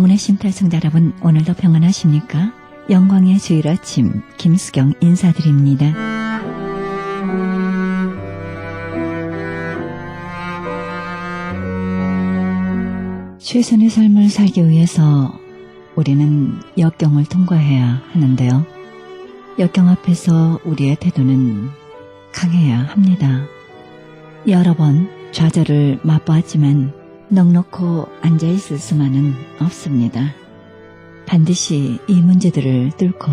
영혼의 심탈청자 여러분, 오늘도 평안하십니까? 영광의 주일 아침 김수경 인사드립니다. 최선의 삶을 살기 위해서 우리는 역경을 통과해야 하는데요. 역경 앞에서 우리의 태도는 강해야 합니다. 여러 번 좌절을 맛보았지만 넉넉히 앉아있을 수만은 없습니다. 반드시 이 문제들을 뚫고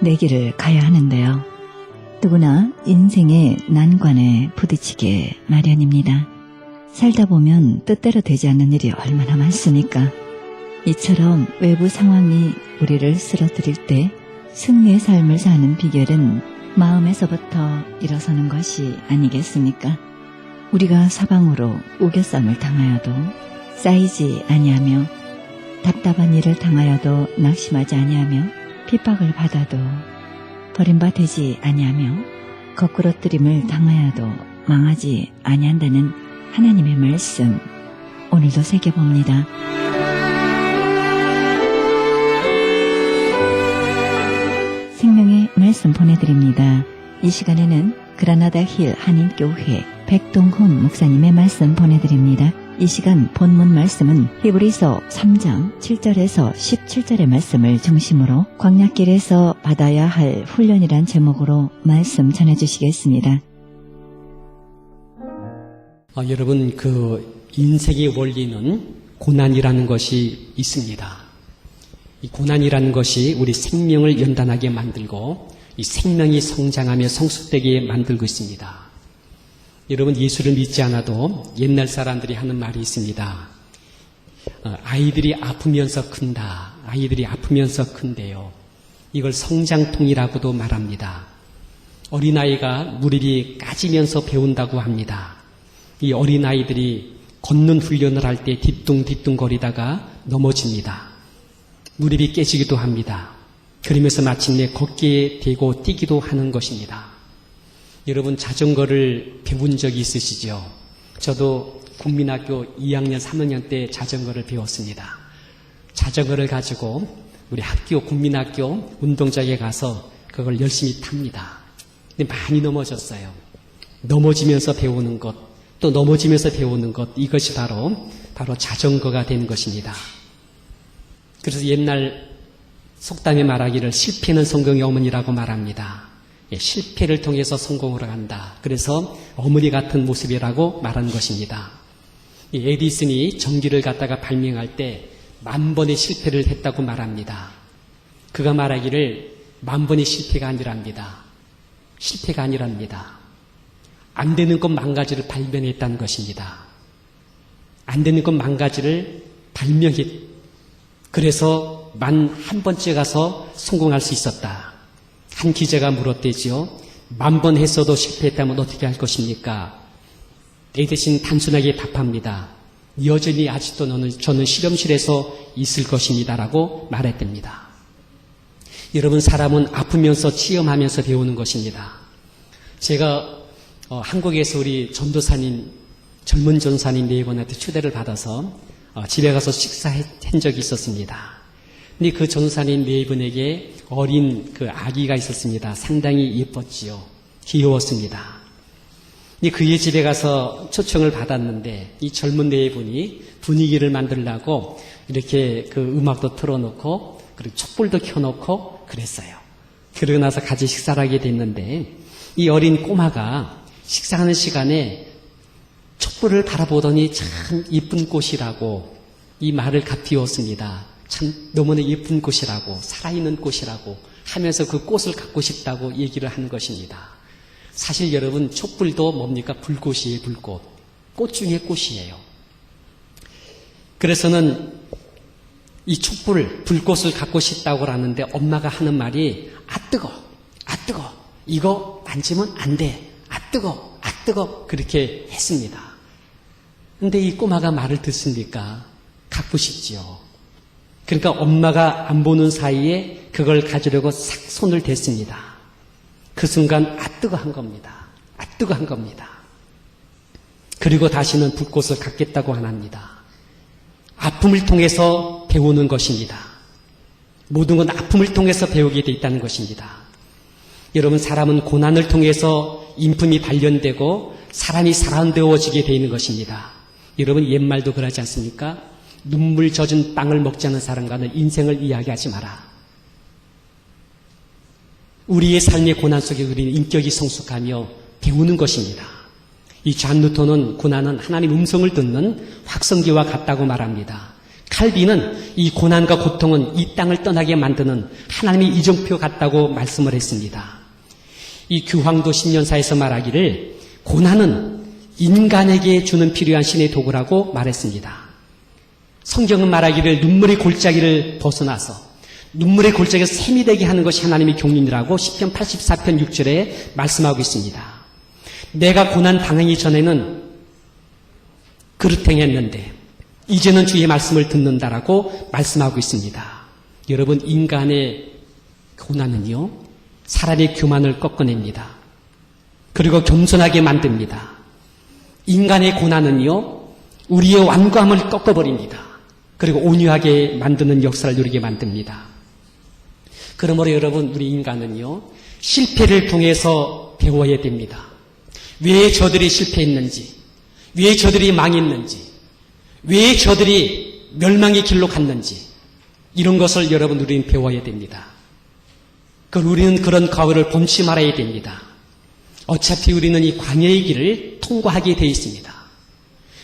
내 길을 가야 하는데요. 누구나 인생의 난관에 부딪히게 마련입니다. 살다 보면 뜻대로 되지 않는 일이 얼마나 많습니까? 이처럼 외부 상황이 우리를 쓰러뜨릴 때 승리의 삶을 사는 비결은 마음에서부터 일어서는 것이 아니겠습니까? 우리가 사방으로 우겨쌈을 당하여도 쌓이지 아니하며 답답한 일을 당하여도 낙심하지 아니하며 핍박을 받아도 버림받지 아니하며 거꾸러뜨림을 당하여도 망하지 아니한다는 하나님의 말씀, 오늘도 새겨봅니다. 생명의 말씀 보내드립니다. 이 시간에는 그라나다 힐 한인교회 백동훈 목사님의 말씀 보내드립니다. 이 시간 본문 말씀은 히브리서 3장 7절에서 17절의 말씀을 중심으로 광야길에서 받아야 할 훈련이란 제목으로 말씀 전해주시겠습니다. 여러분, 인생의 원리는 고난이라는 것이 있습니다. 이 고난이라는 것이 우리 생명을 연단하게 만들고 이 생명이 성장하며 성숙되게 만들고 있습니다. 여러분, 예수를 믿지 않아도 옛날 사람들이 하는 말이 있습니다. 아이들이 아프면서 큰다. 아이들이 아프면서 큰데요. 이걸 성장통이라고도 말합니다. 어린아이가 무릎이 까지면서 배운다고 합니다. 이 어린아이들이 걷는 훈련을 할 때 뒤뚱뒤뚱거리다가 넘어집니다. 무릎이 깨지기도 합니다. 그러면서 마침내 걷게 되고 뛰기도 하는 것입니다. 여러분, 자전거를 배운 적이 있으시죠? 저도 국민학교 2학년, 3학년 때 자전거를 배웠습니다. 자전거를 가지고 우리 학교, 국민학교 운동장에 가서 그걸 열심히 탑니다. 근데 많이 넘어졌어요. 넘어지면서 배우는 것, 또 넘어지면서 배우는 것, 이것이 바로 자전거가 되는 것입니다. 그래서 옛날 속담에 말하기를 실패는 성공의 어머니라고 말합니다. 실패를 통해서 성공으로 간다. 그래서 어머니 같은 모습이라고 말한 것입니다. 에디슨이 전기를 갖다가 발명할 때 10,000번의 실패를 했다고 말합니다. 그가 말하기를 10,000번의 실패가 아니랍니다. 실패가 아니랍니다. 안 되는 것 10,000가지를 발명했다는 것입니다. 안 되는 것 10,000가지를 발명했. 그래서 11,000번째 가서 성공할 수 있었다. 한 기자가 물었대지요. 10,000번 했어도 실패했다면 어떻게 할 것입니까? 에디슨 단순하게 답합니다. 여전히 아직도 저는 실험실에서 있을 것입니다라고 말했답니다. 여러분, 사람은 아프면서 체험하면서 배우는 것입니다. 제가 한국에서 우리 전도사님, 젊은 전사님 4분한테 초대를 받아서 집에 가서 식사한 적이 있었습니다. 근데 그 전사님 4분에게 어린 그 아기가 있었습니다. 상당히 예뻤지요. 귀여웠습니다. 근데 그의 집에 가서 초청을 받았는데 이 젊은 4분이 분위기를 만들려고 이렇게 그 음악도 틀어놓고 그리고 촛불도 켜놓고 그랬어요. 그러고 나서 같이 식사를 하게 됐는데 이 어린 꼬마가 식사하는 시간에 촛불을 바라보더니 참 예쁜 꽃이라고 이 말을 갚이었습니다. 참 너무나 예쁜 꽃이라고, 살아있는 꽃이라고 하면서 그 꽃을 갖고 싶다고 얘기를 하는 것입니다. 사실 여러분, 촛불도 뭡니까? 불꽃이에요, 불꽃. 꽃 중에 꽃이에요. 그래서는 이 촛불, 불꽃을 갖고 싶다고 하는데 엄마가 하는 말이 아 뜨거, 아 뜨거, 이거 만지면 안 돼, 아 뜨거, 아 뜨거, 그렇게 했습니다. 근데 이 꼬마가 말을 듣습니까? 갖고 싶지요. 그러니까 엄마가 안 보는 사이에 그걸 가지려고 싹 손을 댔습니다. 그 순간 아 뜨거 한 겁니다. 아 뜨거 한 겁니다. 그리고 다시는 불꽃을 갖겠다고 안 합니다. 아픔을 통해서 배우는 것입니다. 모든 건 아픔을 통해서 배우게 돼 있다는 것입니다. 여러분, 사람은 고난을 통해서 인품이 단련되고 사람이 사람되어지게 되어 있는 것입니다. 여러분, 옛말도 그러지 않습니까? 눈물 젖은 빵을 먹지 않은 사람과는 인생을 이야기하지 마라. 우리의 삶의 고난 속에 우리는 인격이 성숙하며 배우는 것입니다. 이 존 루터는 고난은 하나님 음성을 듣는 확성기와 같다고 말합니다. 칼빈은 이 고난과 고통은 이 땅을 떠나게 만드는 하나님의 이정표 같다고 말씀을 했습니다. 이 규황도 신년사에서 말하기를 고난은 인간에게 주는 필요한 신의 도구라고 말했습니다. 성경은 말하기를 눈물의 골짜기를 벗어나서 눈물의 골짜기에서 샘이 되게 하는 것이 하나님의 경륜이라고 시편 84편 6절에 말씀하고 있습니다. 내가 고난 당하기 전에는 그릇행했는데 이제는 주의 말씀을 듣는다라고 말씀하고 있습니다. 여러분, 인간의 고난은요, 사람의 교만을 꺾어냅니다. 그리고 겸손하게 만듭니다. 인간의 고난은요, 우리의 완고함을 꺾어버립니다. 그리고 온유하게 만드는 역사를 누리게 만듭니다. 그러므로 여러분, 우리 인간은요, 실패를 통해서 배워야 됩니다. 왜 저들이 실패했는지, 왜 저들이 망했는지, 왜 저들이 멸망의 길로 갔는지, 이런 것을 여러분, 우리는 배워야 됩니다. 우리는 그런 과거를 범치 말아야 됩니다. 어차피 우리는 이 광야의 길을 통과하게 되어 있습니다.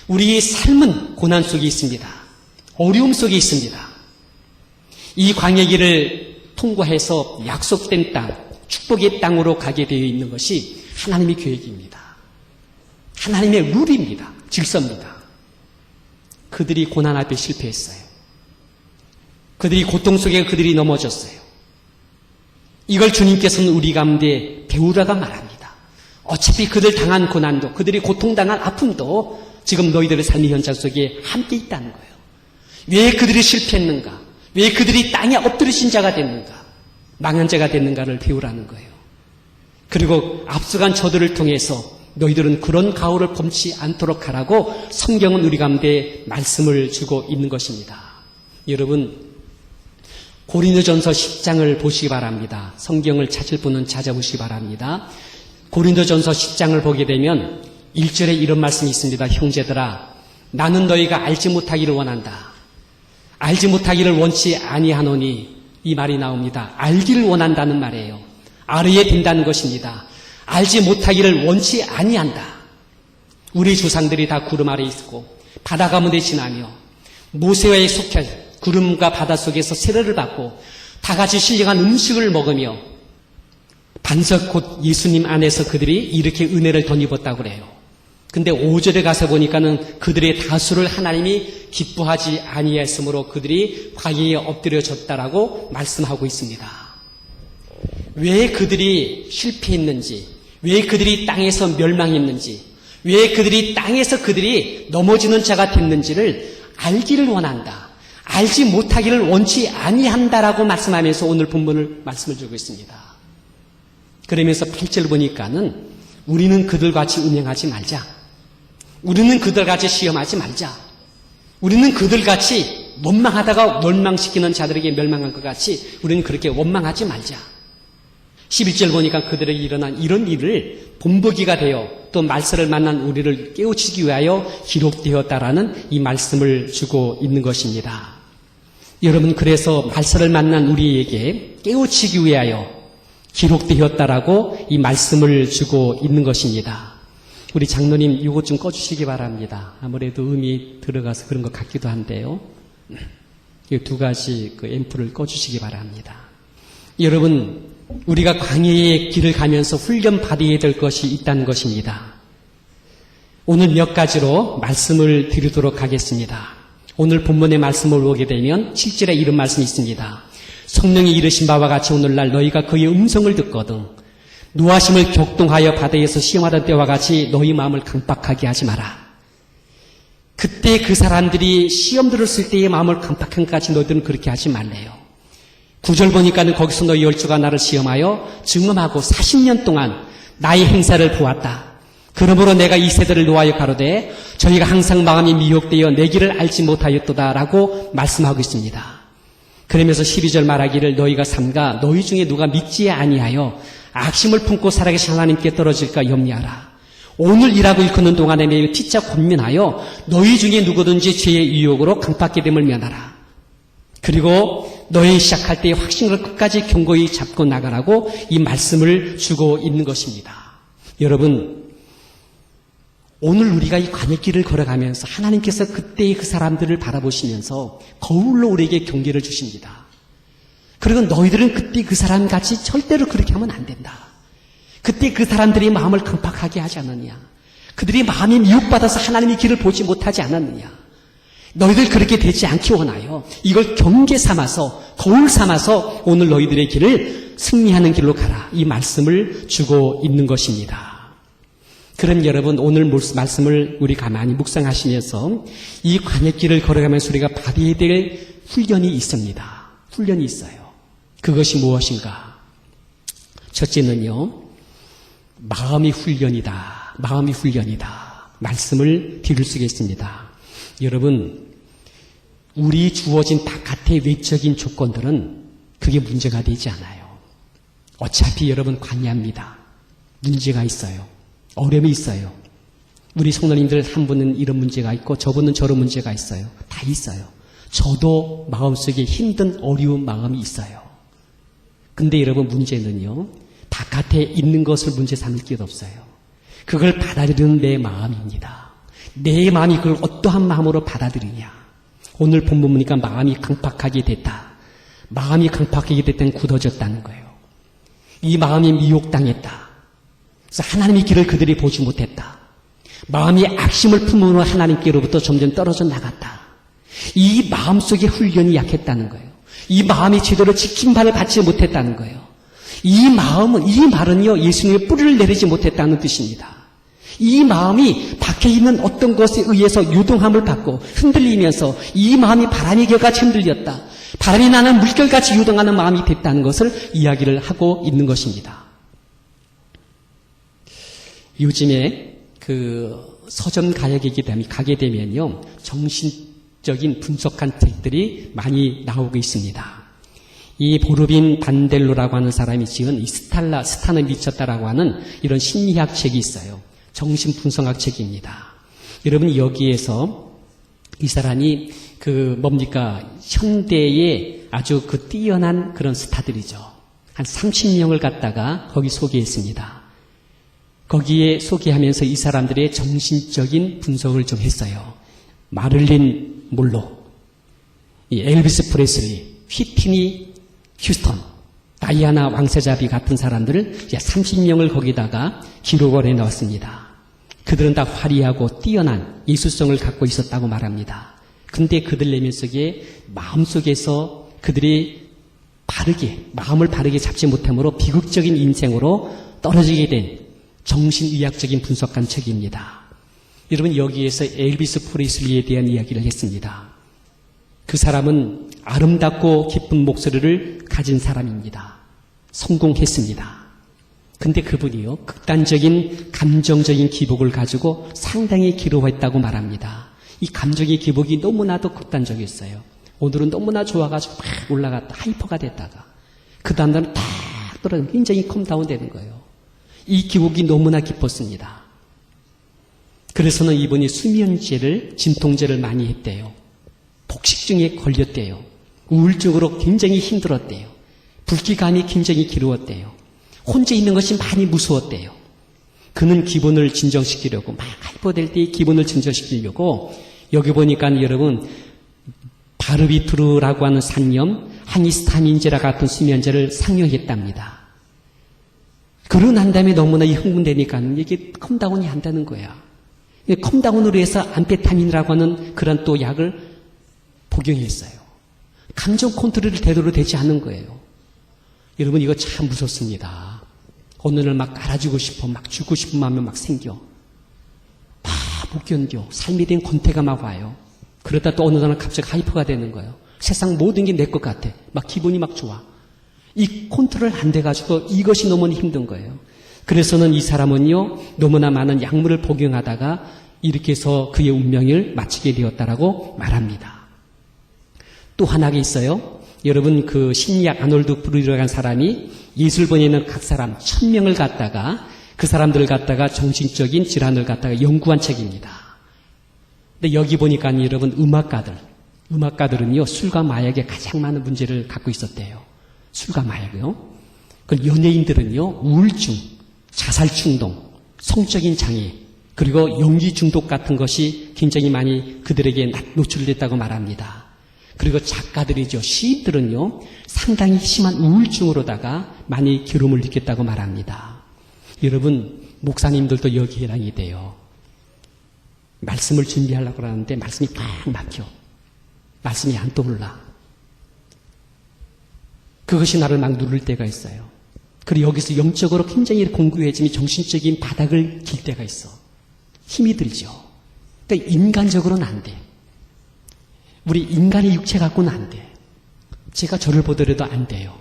우리의 삶은 고난 속에 있습니다. 어려움 속에 있습니다. 이 광야의 길을 통과해서 약속된 땅, 축복의 땅으로 가게 되어 있는 것이 하나님의 계획입니다. 하나님의 룰입니다. 질서입니다. 그들이 고난 앞에 실패했어요. 그들이 고통 속에 그들이 넘어졌어요. 이걸 주님께서는 우리 가운데 배우라가 말합니다. 어차피 그들 당한 고난도, 그들이 고통당한 아픔도 지금 너희들의 삶의 현장 속에 함께 있다는 거예요. 왜 그들이 실패했는가? 왜 그들이 땅에 엎드리신 자가 됐는가? 망한 자가 됐는가를 배우라는 거예요. 그리고 앞서간 저들을 통해서 너희들은 그런 가오를 범치 않도록 하라고 성경은 우리 가운데 말씀을 주고 있는 것입니다. 여러분, 고린도전서 10장을 보시기 바랍니다. 성경을 찾을 분은 찾아보시기 바랍니다. 고린도전서 10장을 보게 되면 1절에 이런 말씀이 있습니다. 형제들아, 나는 너희가 알지 못하기를 원한다. 알지 못하기를 원치 아니하노니, 이 말이 나옵니다. 알기를 원한다는 말이에요. 알아야 된다는 것입니다. 알지 못하기를 원치 아니한다. 우리 조상들이 다 구름 아래 있고 바다 가운데 지나며 모세와의 속편, 구름과 바다 속에서 세례를 받고 다 같이 신령한 음식을 먹으며 반석 곧 예수님 안에서 그들이 이렇게 은혜를 덧입었다고 그래요. 근데 5절에 가서 보니까는 그들의 다수를 하나님이 기뻐하지 아니하였으므로 그들이 광야에 엎드려졌다라고 말씀하고 있습니다. 왜 그들이 실패했는지, 왜 그들이 땅에서 멸망했는지, 왜 그들이 땅에서 그들이 넘어지는 자가 됐는지를 알기를 원한다. 알지 못하기를 원치 아니한다라고 말씀하면서 오늘 본문을 말씀을 주고 있습니다. 그러면서 8절 보니까는 우리는 그들같이 운행하지 말자. 우리는 그들같이 시험하지 말자. 우리는 그들같이 원망하다가 멸망시키는 자들에게 멸망한 것 같이 우리는 그렇게 원망하지 말자. 11절 보니까 그들에게 일어난 이런 일을 본보기가 되어 또 말세를 만난 우리를 깨우치기 위하여 기록되었다라는 이 말씀을 주고 있는 것입니다. 여러분, 그래서 말세를 만난 우리에게 깨우치기 위하여 기록되었다라고 이 말씀을 주고 있는 것입니다. 우리 장로님 이것 좀 꺼주시기 바랍니다. 아무래도 음이 들어가서 그런 것 같기도 한데요. 이 두 가지 그 앰프를 꺼주시기 바랍니다. 여러분, 우리가 광야의 길을 가면서 훈련 받아야 될 것이 있다는 것입니다. 오늘 몇 가지로 말씀을 드리도록 하겠습니다. 오늘 본문의 말씀을 보게 되면 7절에 이런 말씀이 있습니다. 성령이 이르신 바와 같이 오늘날 너희가 그의 음성을 듣거든 노하심을 격동하여 바다에서 시험하던 때와 같이 너희 마음을 강박하게 하지 마라. 그때 그 사람들이 시험 들었을 때의 마음을 강박한 것까지 너희들은 그렇게 하지 말래요. 9절 보니까는 거기서 너희 열조가 나를 시험하여 증언하고 40년 동안 나의 행사를 보았다. 그러므로 내가 이 세대를 노하여 가로되 저희가 항상 마음이 미혹되어 내 길을 알지 못하였도다라고 말씀하고 있습니다. 그러면서 12절 말하기를 너희가 삼가 너희 중에 누가 믿지 아니하여 악심을 품고 살아계신 하나님께 떨어질까 염려하라. 오늘 일하고 일컫는 동안에 매일 피차 권면하여 너희 중에 누구든지 죄의 유혹으로 강팍게 됨을 면하라. 그리고 너희 시작할 때의 확신을 끝까지 견고히 잡고 나가라고 이 말씀을 주고 있는 것입니다. 여러분, 오늘 우리가 이 관역길을 걸어가면서 하나님께서 그때의 그 사람들을 바라보시면서 거울로 우리에게 경계를 주십니다. 그리고 너희들은 그때 그 사람같이 절대로 그렇게 하면 안 된다. 그때 그 사람들이 마음을 강팍하게 하지 않았느냐. 그들이 마음이 미혹받아서 하나님의 길을 보지 못하지 않았느냐. 너희들 그렇게 되지 않기 원하여 이걸 경계 삼아서 거울 삼아서 오늘 너희들의 길을 승리하는 길로 가라. 이 말씀을 주고 있는 것입니다. 그럼 여러분 오늘 말씀을 우리 가만히 묵상하시면서 이 관역길을 걸어가면서 우리가 받아야 될 훈련이 있습니다. 훈련이 있어요. 그것이 무엇인가? 첫째는요. 마음이 훈련이다. 마음이 훈련이다. 말씀을 드릴 수가 있습니다. 여러분, 우리 주어진 바깥의 외적인 조건들은 그게 문제가 되지 않아요. 어차피 여러분 관여합니다. 문제가 있어요. 어려움이 있어요. 우리 성도님들 한 분은 이런 문제가 있고 저분은 저런 문제가 있어요. 다 있어요. 저도 마음속에 힘든 어려운 마음이 있어요. 근데 여러분 문제는요. 바깥에 있는 것을 문제 삼을 게 없어요. 그걸 받아들이는 내 마음입니다. 내 마음이 그걸 어떠한 마음으로 받아들이냐. 오늘 본문 보니까 마음이 강팍하게 됐다. 마음이 강팍하게 됐다는 굳어졌다는 거예요. 이 마음이 미혹당했다. 그래서 하나님의 길을 그들이 보지 못했다. 마음이 악심을 품으로 하나님께로부터 점점 떨어져 나갔다. 이 마음속의 훈련이 약했다는 거예요. 이 마음이 제대로 지킴바를 받지 못했다는 거예요. 이 말은요, 예수님의 뿌리를 내리지 못했다는 뜻입니다. 이 마음이 밖에 있는 어떤 것에 의해서 유동함을 받고 흔들리면서 이 마음이 바람의 결같이 흔들렸다. 바람이 나는 물결같이 유동하는 마음이 됐다는 것을 이야기를 하고 있는 것입니다. 요즘에 그 서점 가게 되면요, 정신적인 분석한 책들이 많이 나오고 있습니다. 이 보르빈 반델로라고 하는 사람이 지은 이 스타는 미쳤다라고 하는 이런 심리학 책이 있어요. 정신분석학 책입니다. 여러분 여기에서 이 사람이 현대의 아주 뛰어난 그런 스타들이죠. 한 30명을 갖다가 거기 소개했습니다. 거기에 소개하면서 이 사람들의 정신적인 분석을 좀 했어요. 마릴린 몰로, 이 엘비스 프레슬리, 휘트니 휴스턴, 다이아나 왕세자비 같은 사람들을 30명을 거기다가 기록을 해놓았습니다. 그들은 다 화려하고 뛰어난 예술성을 갖고 있었다고 말합니다. 근데 그들 내면 속에 마음속에서 그들이 마음을 바르게 잡지 못함으로 비극적인 인생으로 떨어지게 된 정신의학적인 분석한 책입니다. 여러분 여기에서 엘비스 프레슬리에 대한 이야기를 했습니다. 그 사람은 아름답고 기쁜 목소리를 가진 사람입니다. 성공했습니다. 근데 그분이요, 극단적인 감정적인 기복을 가지고 상당히 기로했다고 말합니다. 이 감정의 기복이 너무나도 극단적이었어요. 오늘은 너무나 좋아가지고 막 올라갔다 하이퍼가 됐다가 그 다음날은 딱 떨어지면 굉장히 컴다운 되는 거예요. 이 기복이 너무나 깊었습니다. 그래서는 이분이 수면제를, 진통제를 많이 했대요. 폭식증에 걸렸대요. 우울증으로 굉장히 힘들었대요. 불기감이 굉장히 길었대요. 혼자 있는 것이 많이 무서웠대요. 그는 기분을 진정시키려고 막 하이퍼될 때 기분을 진정시키려고 여기 보니까 여러분 바르비투르라고 하는 산염, 항히스타민제라 같은 수면제를 상용했답니다. 그러고 난 다음에 너무나 흥분되니까 이게 컴다운이 한다는 거야. 컴다운으로 해서 암페타민이라고 하는 그런 또 약을 복용했어요. 감정 컨트롤이 제대로 되지 않는 거예요. 여러분 이거 참 무섭습니다. 어느 날 막 알아주고 싶어, 막 죽고 싶은 마음이 막 생겨. 막 못 견뎌. 삶에 대한 권태가 막 와요. 그러다 또 어느 날 갑자기 하이퍼가 되는 거예요. 세상 모든 게 내 것 같아. 막 기분이 막 좋아. 이 컨트롤 안 돼가지고 이것이 너무 힘든 거예요. 그래서는 이 사람은요, 너무나 많은 약물을 복용하다가 이렇게 해서 그의 운명을 마치게 되었다라고 말합니다. 또 하나가 있어요. 여러분, 그 심리학 아놀드 브루이라는 사람이 예술 분야에 각 사람 1000명을 갖다가 그 사람들을 갖다가 정신적인 질환을 갖다가 연구한 책입니다. 근데 여기 보니까 여러분, 음악가들은요, 술과 마약에 가장 많은 문제를 갖고 있었대요. 술과 마약이요. 그 연예인들은요, 우울증, 자살 충동, 성적인 장애, 그리고 연기 중독 같은 것이 굉장히 많이 그들에게 노출됐다고 말합니다. 그리고 작가들이죠, 시인들은요, 상당히 심한 우울증으로다가 많이 괴로움을 느꼈다고 말합니다. 여러분, 목사님들도 여기에 해당이 돼요. 말씀을 준비하려고 하는데 말씀이 꽉 막혀. 말씀이 안 떠올라. 그것이 나를 막 누를 때가 있어요. 그리고 여기서 영적으로 굉장히 공고해지면 정신적인 바닥을 길 때가 있어. 힘이 들죠. 그러니까 인간적으로는 안 돼. 우리 인간의 육체 갖고는 안 돼. 제가 저를 보더라도 안 돼요.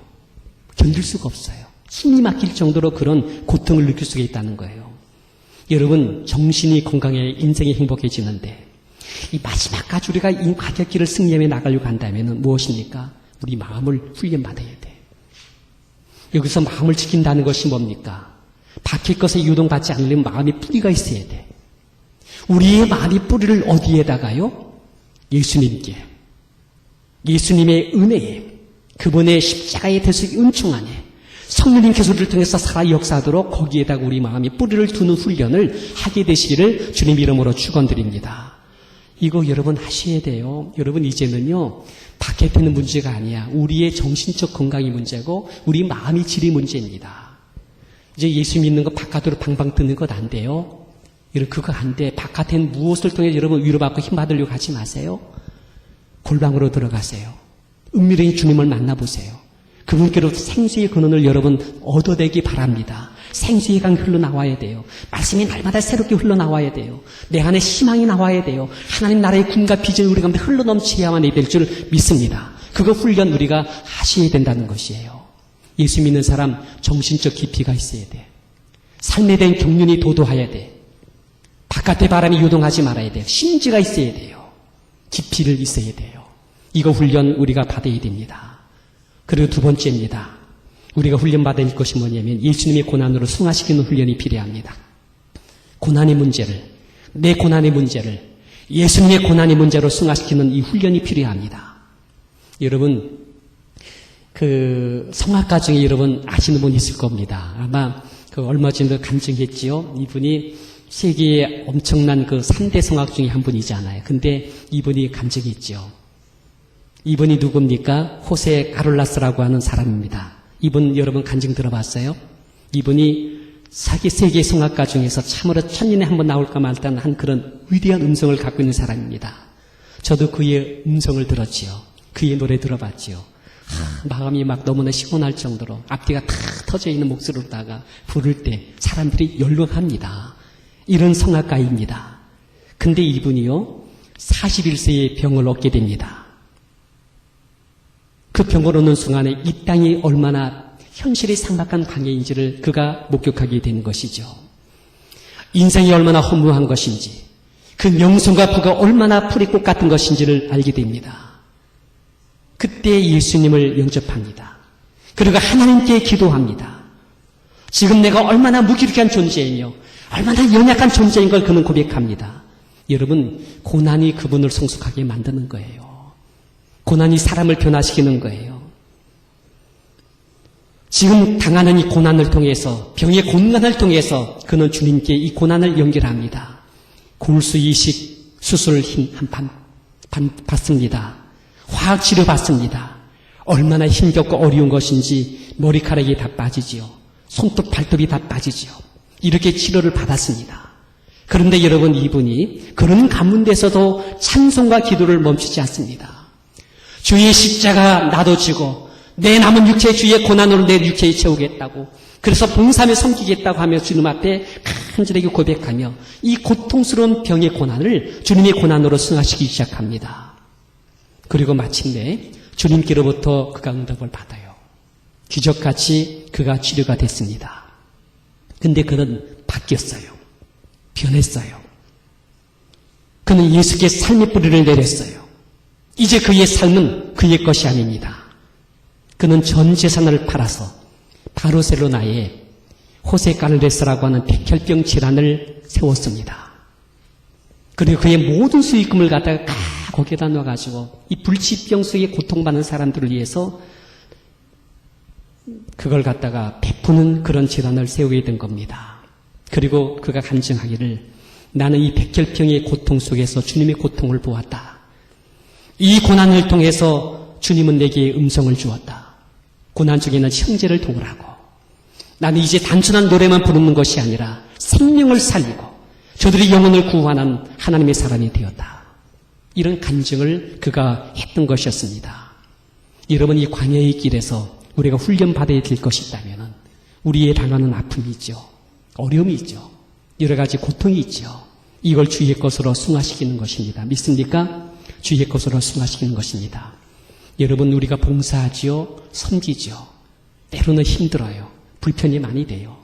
견딜 수가 없어요. 힘이 막힐 정도로 그런 고통을 느낄 수가 있다는 거예요. 여러분, 정신이 건강해 인생이 행복해지는데 이 마지막까지 우리가 이 가격길을 승리하며 나가려고 한다면 무엇입니까? 우리 마음을 훈련받아야 돼. 여기서 마음을 지킨다는 것이 뭡니까? 밖의 것에 유동받지 않으려면 마음에 뿌리가 있어야 돼. 우리의 마음의 뿌리를 어디에다가요? 예수님께, 예수님의 은혜에, 그분의 십자가의 대속의 은총 안에 성령님께서 우리를 통해서 살아 역사하도록 거기에다가 우리 마음의 뿌리를 두는 훈련을 하게 되시기를 주님 이름으로 축원드립니다. 이거 여러분 하셔야 돼요. 여러분 이제는요, 밖에 있는 문제가 아니야. 우리의 정신적 건강이 문제고 우리 마음의 질이 문제입니다. 이제 예수 믿는 거 바깥으로 방방 뜨는 것 안 돼요. 여러분 그거 안 돼. 바깥에 무엇을 통해 여러분 위로받고 힘받으려고 하지 마세요. 골방으로 들어가세요. 은밀히 주님을 만나보세요. 그분께로 생수의 근원을 여러분 얻어내기 바랍니다. 생수의 강이 흘러나와야 돼요. 말씀이 날마다 새롭게 흘러나와야 돼요. 내 안에 희망이 나와야 돼요. 하나님 나라의 꿈과 비전이 우리 가운데 흘러넘치야만 될 줄 믿습니다. 그거 훈련 우리가 하셔야 된다는 것이에요. 예수 믿는 사람 정신적 깊이가 있어야 돼. 삶에 대한 경륜이 도도해야 돼. 바깥의 바람이 유동하지 말아야 돼요. 심지가 있어야 돼요. 깊이를 있어야 돼요. 이거 훈련 우리가 받아야 됩니다. 그리고 두 번째입니다. 우리가 훈련받을 것이 뭐냐면 예수님의 고난으로 승화시키는 훈련이 필요합니다. 고난의 문제를, 내 고난의 문제를 예수님의 고난의 문제로 승화시키는 이 훈련이 필요합니다. 여러분, 그 성악가 중에 여러분 아시는 분 있을 겁니다. 아마 그 얼마 전에 간증했지요. 이분이 세계에 엄청난 그 3대 성악 중에 한 분이잖아요. 근데 이분이 간증했죠. 이분이 누굽니까? 호세 카롤라스라고 하는 사람입니다. 이분 여러분 간증 들어봤어요? 이분이 세계 성악가 중에서 참으로 천년에 한 번 나올까 말까 한 그런 위대한 음성을 갖고 있는 사람입니다. 저도 그의 음성을 들었지요. 그의 노래 들어봤지요. 마음이 막 너무나 시원할 정도로 앞뒤가 다 터져 있는 목소리로다가 부를 때 사람들이 열광합니다. 이런 성악가입니다. 근데 이분이요 41세에 병을 얻게 됩니다. 그 병을 얻는 순간에 이 땅이 얼마나 현실이 삭막한 광야인지를 그가 목격하게 되는 것이죠. 인생이 얼마나 허무한 것인지, 그 명성과 부가 얼마나 풀이꽃 같은 것인지를 알게 됩니다. 그때 예수님을 영접합니다. 그리고 하나님께 기도합니다. 지금 내가 얼마나 무기력한 존재이며 얼마나 연약한 존재인 걸 그는 고백합니다. 여러분, 고난이 그분을 성숙하게 만드는 거예요. 고난이 사람을 변화시키는 거예요. 지금 당하는 이 고난을 통해서, 병의 고난을 통해서 그는 주님께 이 고난을 연결합니다. 골수 이식 수술 받습니다. 화학치료 받습니다. 얼마나 힘겹고 어려운 것인지 머리카락이 다 빠지지요. 손톱 발톱이 다 빠지지요. 이렇게 치료를 받았습니다. 그런데 여러분 이분이 그런 가운데서도 찬송과 기도를 멈추지 않습니다. 주의 십자가 나도 지고 내 남은 육체 주의 고난으로 내 육체에 채우겠다고, 그래서 봉사하며 섬기겠다고 하며 주님 앞에 간절하게 고백하며 이 고통스러운 병의 고난을 주님의 고난으로 승화시키기 시작합니다. 그리고 마침내 주님께로부터 그가 응답을 받아요. 기적같이 그가 치료가 됐습니다. 근데 그는 바뀌었어요. 변했어요. 그는 예수께 삶의 뿌리를 내렸어요. 이제 그의 삶은 그의 것이 아닙니다. 그는 전 재산을 팔아서 바르셀로나에 호세 카를레스라고 하는 백혈병 질환을 세웠습니다. 그리고 그의 모든 수익금을 갖다가 다 거기에다 넣어가지고 이 불치병 속에 고통받는 사람들을 위해서 그걸 갖다가 베푸는 그런 질환을 세우게 된 겁니다. 그리고 그가 간증하기를 나는 이 백혈병의 고통 속에서 주님의 고통을 보았다. 이 고난을 통해서 주님은 내게 음성을 주었다. 고난 중에는 형제를 도우라고. 나는 이제 단순한 노래만 부르는 것이 아니라 생명을 살리고 저들의 영혼을 구원하는 하나님의 사람이 되었다. 이런 간증을 그가 했던 것이었습니다. 여러분, 이 광야의 길에서 우리가 훈련받아야 될 것이 있다면 우리의 당하는 아픔이 있죠. 어려움이 있죠. 여러 가지 고통이 있죠. 이걸 주의 것으로 승화시키는 것입니다. 믿습니까? 주의 것으로 승화시키는 것입니다. 여러분, 우리가 봉사하지요, 섬기지요. 때로는 힘들어요. 불편이 많이 돼요.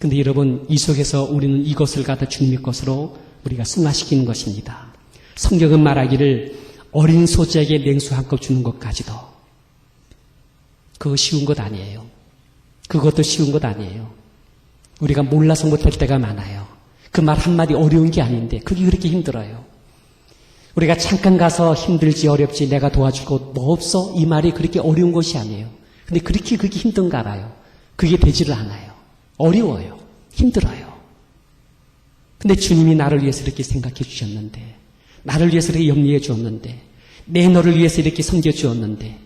근데 여러분, 이 속에서 우리는 이것을 갖다 주님의 것으로 우리가 승화시키는 것입니다. 성경은 말하기를 어린 소자에게 냉수 한 컵 주는 것까지도 그거 쉬운 것 아니에요. 그것도 쉬운 것 아니에요. 우리가 몰라서 못할 때가 많아요. 그 말 한마디 어려운 게 아닌데 그게 그렇게 힘들어요. 우리가 잠깐 가서 힘들지 어렵지 내가 도와주고 뭐 없어? 이 말이 그렇게 어려운 것이 아니에요. 근데 그렇게 힘든가 봐요. 그게 되지를 않아요. 어려워요. 힘들어요. 근데 주님이 나를 위해서 이렇게 생각해 주셨는데, 나를 위해서 이렇게 염려해 주었는데, 내 너를 위해서 이렇게 섬겨 주었는데,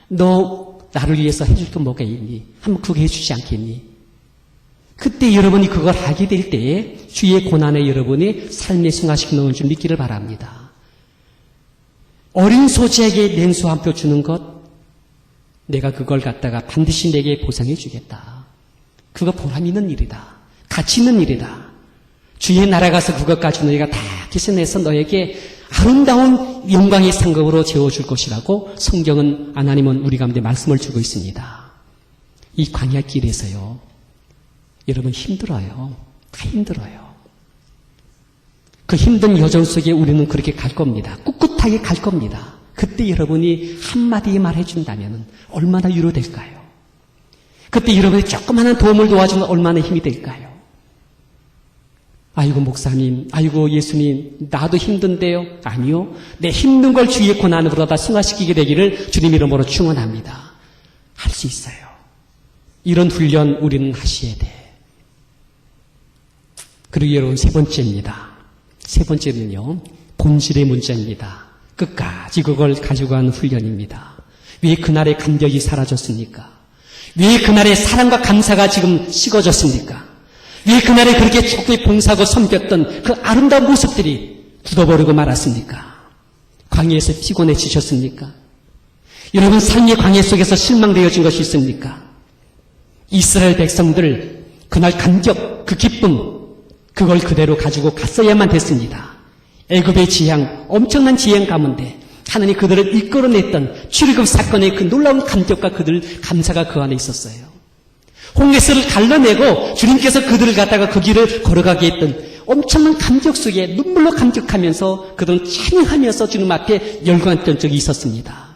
너 나를 위해서 해줄 게 뭐가 있니? 한번 그거 해주지 않겠니? 그때 여러분이 그걸 하게 될 때에 주의 고난에 여러분이 삶에 승화시키는 줄 믿기를 바랍니다. 어린 소자에게 냉수 한 표 주는 것, 내가 그걸 갖다가 반드시 내게 보상해 주겠다. 그거 보람 있는 일이다. 가치 있는 일이다. 주의 나라 가서 그것 가지고 너희가 다 계산해서 너에게 아름다운 영광의 상급으로 재워줄 것이라고 성경은, 하나님은 우리 가운데 말씀을 주고 있습니다. 이 광야길에서요, 여러분 힘들어요. 다 힘들어요. 그 힘든 여정 속에 우리는 그렇게 갈 겁니다. 꿋꿋하게 갈 겁니다. 그때 여러분이 한마디 말해준다면 얼마나 위로될까요? 그때 여러분이 조그마한 도움을 도와주면 얼마나 힘이 될까요? 아이고 목사님, 아이고 예수님, 나도 힘든데요. 아니요, 내 힘든 걸 주의 고난으로 다 승화시키게 되기를 주님 이름으로 축원합니다. 할 수 있어요. 이런 훈련 우리는 하셔야 돼. 그리고 여러분, 세 번째입니다. 세 번째는요, 본질의 문제입니다. 끝까지 그걸 가지고 가는 훈련입니다. 왜 그날의 감격이 사라졌습니까? 왜 그날의 사랑과 감사가 지금 식어졌습니까? 왜 그날에 그렇게 적극 봉사하고 섬겼던 그 아름다운 모습들이 굳어버리고 말았습니까? 광야에서 피곤해지셨습니까? 여러분, 삶의 광야 속에서 실망되어진 것이 있습니까? 이스라엘 백성들 그날 감격, 그 기쁨, 그걸 그대로 가지고 갔어야만 됐습니다. 애굽의 지향, 엄청난 지향 가운데 하나님이 그들을 이끌어냈던 출애굽 사건의 그 놀라운 감격과 그들 감사가 그 안에 있었어요. 홍해서를 갈라내고 주님께서 그들을 갖다가 그 길을 걸어가게 했던 엄청난 감격 속에 눈물로 감격하면서 그들은 찬양하면서 주님 앞에 열광했던 적이 있었습니다.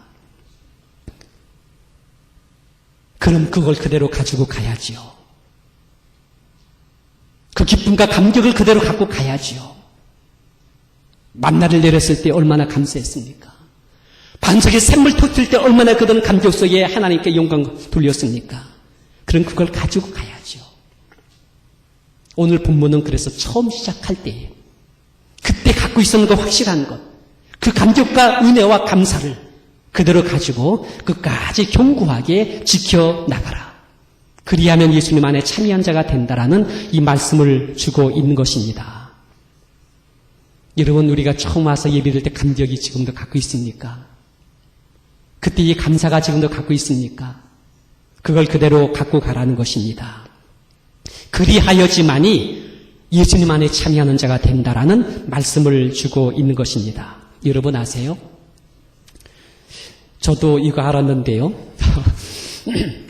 그럼 그걸 그대로 가지고 가야지요. 그 기쁨과 감격을 그대로 갖고 가야지요. 만나를 내렸을 때 얼마나 감사했습니까? 반석에 샘물 터뜨릴 때 얼마나 그들은 감격 속에 하나님께 영광 돌렸습니까? 그럼 그걸 가지고 가야죠. 오늘 본문은 그래서 처음 시작할 때 그때 갖고 있었는 거 확실한 것, 그 감격과 은혜와 감사를 그대로 가지고 끝까지 견고하게 지켜나가라. 그리하면 예수님 안에 참여한 자가 된다라는 이 말씀을 주고 있는 것입니다. 여러분, 우리가 처음 와서 예배드릴 때 감격이 지금도 갖고 있습니까? 그때 이 감사가 지금도 갖고 있습니까? 그걸 그대로 갖고 가라는 것입니다. 그리하여지만이 예수님 안에 참여하는 자가 된다라는 말씀을 주고 있는 것입니다. 여러분 아세요? 저도 이거 알았는데요.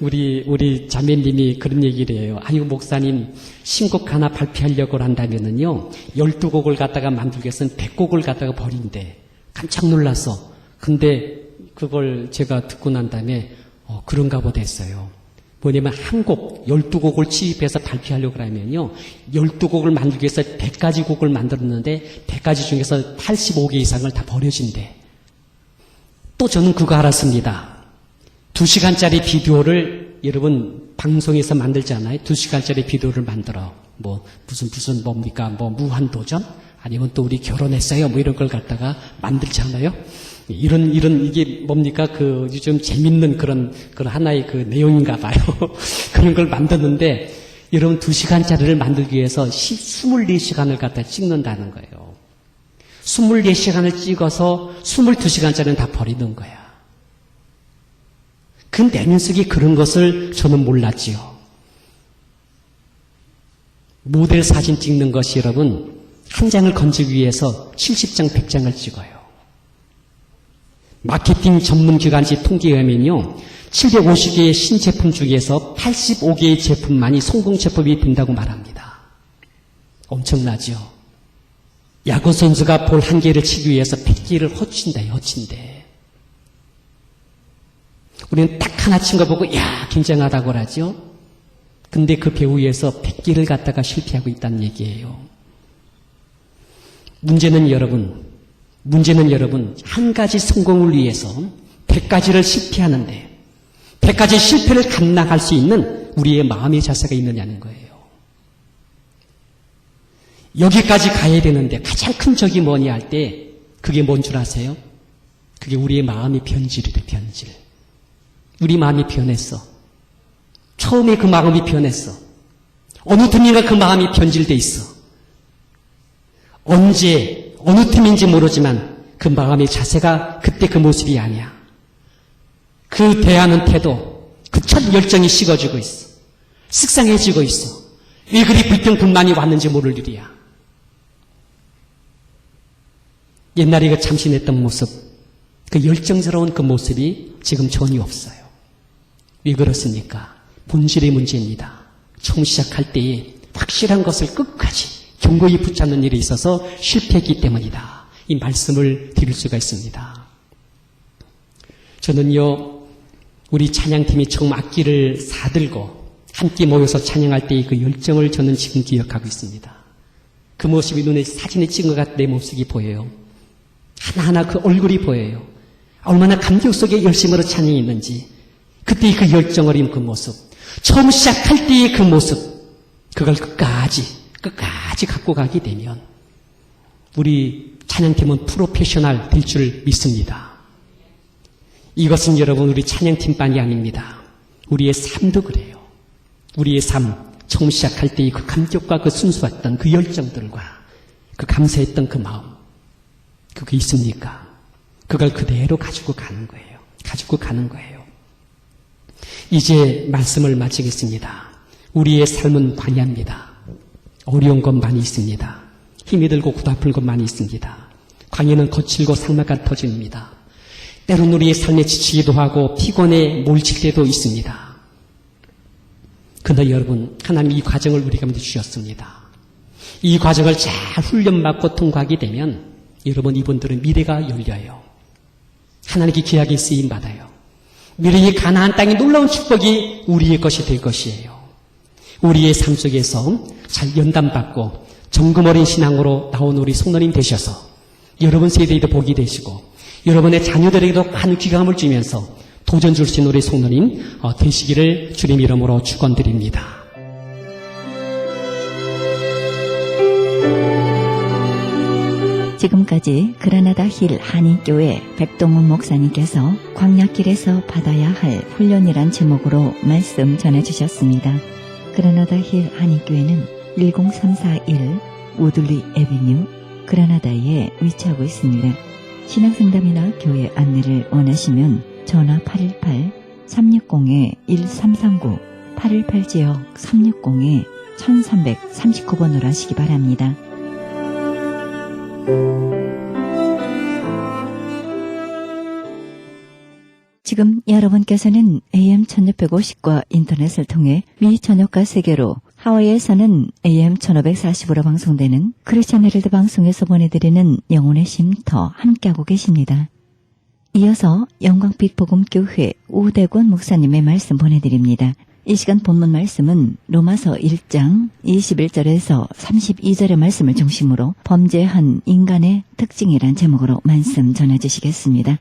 우리 자매님이 그런 얘기를 해요. 아유, 목사님, 신곡 하나 발표하려고 한다면은요, 12곡을 갖다가 만들기 위해서는 100곡을 갖다가 버린대. 깜짝 놀라서. 근데 그걸 제가 듣고 난 다음에, 그런가 보다 했어요. 뭐냐면 한 곡, 12곡을 취입해서 발표하려고 하면요, 12곡을 만들기 위해서 100가지 곡을 만들었는데, 100가지 중에서 85개 이상을 다 버려진대. 또 저는 그거 알았습니다. 2시간짜리 비디오를 여러분 방송에서 만들잖아요. 2시간짜리 비디오를 만들어. 무슨 뭡니까? 무한도전? 아니면 또 우리 결혼했어요? 이런 걸 갖다가 만들잖아요. 이게 뭡니까? 요즘 재밌는 그런 하나의 내용인가 봐요. 그런 걸 만드는데, 여러분 2시간짜리를 만들기 위해서 24시간을 갖다 찍는다는 거예요. 24시간을 찍어서 22시간짜리는 다 버리는 거야. 그 내면 속에 그런 것을 저는 몰랐지요. 모델 사진 찍는 것이 여러분, 한 장을 건지기 위해서 70장, 100장을 찍어요. 마케팅 전문 기관지 통계에 의하면요, 750개의 신제품 중에서 85개의 제품만이 성공 제품이 된다고 말합니다. 엄청나죠? 야구 선수가 볼 한 개를 치기 위해서 100개를 허친대. 우리는 딱 하나 친 거 보고, 야, 굉장하다고 하죠? 근데 그 배우에서 100개를 갖다가 실패하고 있다는 얘기예요. 문제는 여러분, 한 가지 성공을 위해서 100가지를 실패하는데, 100가지 실패를 감당할 수 있는 우리의 마음의 자세가 있느냐는 거예요. 여기까지 가야 되는데 가장 큰 적이 뭐냐 할 때, 그게 뭔 줄 아세요? 그게 우리의 마음의 변질이래, 변질. 우리 마음이 변했어. 처음에 그 마음이 변했어. 어느 틈인가 그 마음이 변질돼 있어. 언제, 어느 틈인지 모르지만 그 마음의 자세가 그때 그 모습이 아니야. 그 대하는 태도, 그 첫 열정이 식어지고 있어. 식상해지고 있어. 왜 그리 불평불만이 왔는지 모를 일이야. 옛날에 그 참신했던 모습, 그 열정스러운 그 모습이 지금 전혀 없어요. 왜 그렇습니까? 본질의 문제입니다. 처음 시작할 때에 확실한 것을 끝까지 견고히 붙잡는 일이 있어서 실패했기 때문이다. 이 말씀을 드릴 수가 있습니다. 저는요, 우리 찬양팀이 처음 악기를 사들고 함께 모여서 찬양할 때의 그 열정을 저는 지금 기억하고 있습니다. 그 모습이 눈에 사진에 찍은 것 같은 내 모습이 보여요. 하나하나 그 얼굴이 보여요. 얼마나 감격 속에 열심으로 찬양했는지, 그때의 그 열정 어린 그 모습, 처음 시작할 때의 그 모습, 그걸 끝까지 갖고 가게 되면 우리 찬양팀은 프로페셔널 될 줄 믿습니다. 이것은 여러분 우리 찬양팀만이 아닙니다. 우리의 삶도 그래요. 우리의 삶, 처음 시작할 때의 그 감격과 그 순수했던 그 열정들과 그 감사했던 그 마음, 그게 있습니까? 그걸 그대로 가지고 가는 거예요. 이제 말씀을 마치겠습니다. 우리의 삶은 광야입니다. 어려운 것 많이 있습니다. 힘이 들고 고달픈 것 많이 있습니다. 광야는 거칠고 삭막한 터전입니다. 때론 우리의 삶에 지치기도 하고 피곤에 몰칠 때도 있습니다. 그러나 여러분, 하나님 이 과정을 우리가 먼저 주셨습니다. 이 과정을 잘 훈련받고 통과하게 되면 여러분, 이분들은 미래가 열려요. 하나님께 귀하게 쓰임받아요. 미래의 가나안 땅의 놀라운 축복이 우리의 것이 될 것이에요. 우리의 삶 속에서 잘 연단받고 정금 어린 신앙으로 나온 우리 성도님 되셔서 여러분 세대에도 복이 되시고 여러분의 자녀들에게도 많은 귀감을 주면서 도전 줄 수 있는 우리 성도님 되시기를 주님 이름으로 축원드립니다. 지금까지 그라나다 힐 한인교회 백동훈 목사님께서 광야길에서 받아야 할 훈련이란 제목으로 말씀 전해주셨습니다. 그라나다 힐 한인교회는 10341 우들리 애비뉴 그라나다에 위치하고 있습니다. 신앙상담이나 교회 안내를 원하시면 전화 818-360-1339 818지역 360-1339번으로 하시기 바랍니다. 지금 여러분께서는 AM 1650과 인터넷을 통해 미 전역과 세계로 하와이에서는 AM 1540으로 방송되는 크리스천 헤럴드 방송에서 보내드리는 영혼의 쉼터 함께하고 계십니다. 이어서 영광빛 복음교회 우대권 목사님의 말씀 보내드립니다. 이 시간 본문 말씀은 로마서 1장 21절에서 32절의 말씀을 중심으로 범죄한 인간의 특징이란 제목으로 말씀 전해주시겠습니다.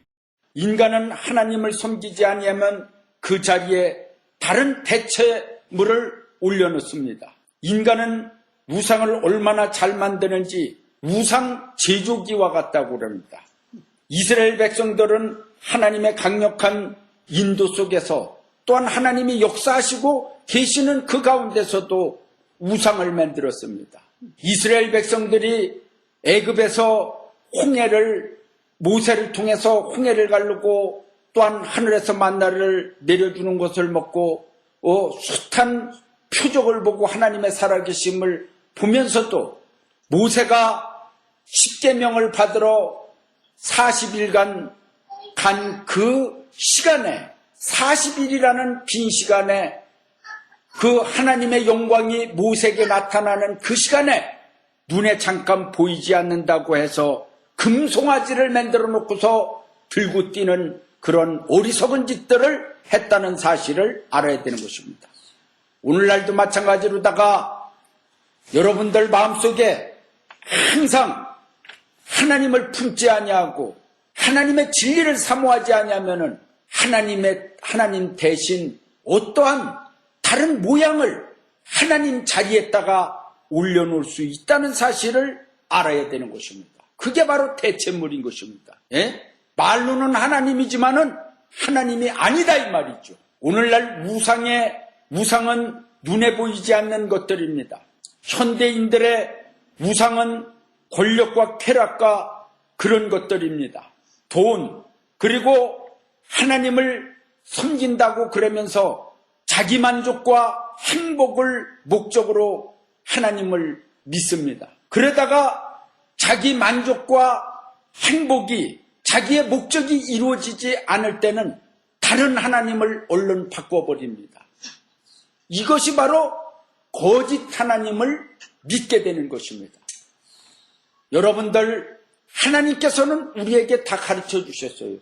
인간은 하나님을 섬기지 아니하면 그 자리에 다른 대체물을 올려놓습니다. 인간은 우상을 얼마나 잘 만드는지 우상 제조기와 같다고 그럽니다. 이스라엘 백성들은 하나님의 강력한 인도 속에서 또한 하나님이 역사하시고 계시는 그 가운데서도 우상을 만들었습니다. 이스라엘 백성들이 애굽에서 모세를 통해서 홍해를 가르고 또한 하늘에서 만나를 내려주는 것을 먹고 숱한 표적을 보고 하나님의 살아계심을 보면서도 모세가 십계명을 받으러 40일간 간 그 시간에 40일이라는 빈 시간에 그 하나님의 영광이 모세에게 나타나는 그 시간에 눈에 잠깐 보이지 않는다고 해서 금송아지를 만들어 놓고서 들고 뛰는 그런 어리석은 짓들을 했다는 사실을 알아야 되는 것입니다. 오늘날도 마찬가지로다가 여러분들 마음속에 항상 하나님을 품지 아니하고 하나님의 진리를 사모하지 아니하면은 하나님 대신 어떠한 다른 모양을 하나님 자리에다가 올려놓을 수 있다는 사실을 알아야 되는 것입니다. 그게 바로 대체물인 것입니다. 예? 말로는 하나님이지만은 하나님이 아니다 이 말이죠. 오늘날 우상은 눈에 보이지 않는 것들입니다. 현대인들의 우상은 권력과 쾌락과 그런 것들입니다. 돈, 그리고 하나님을 섬긴다고 그러면서 자기 만족과 행복을 목적으로 하나님을 믿습니다. 그러다가 자기 만족과 행복이 자기의 목적이 이루어지지 않을 때는 다른 하나님을 얼른 바꿔버립니다. 이것이 바로 거짓 하나님을 믿게 되는 것입니다. 여러분들 하나님께서는 우리에게 다 가르쳐 주셨어요.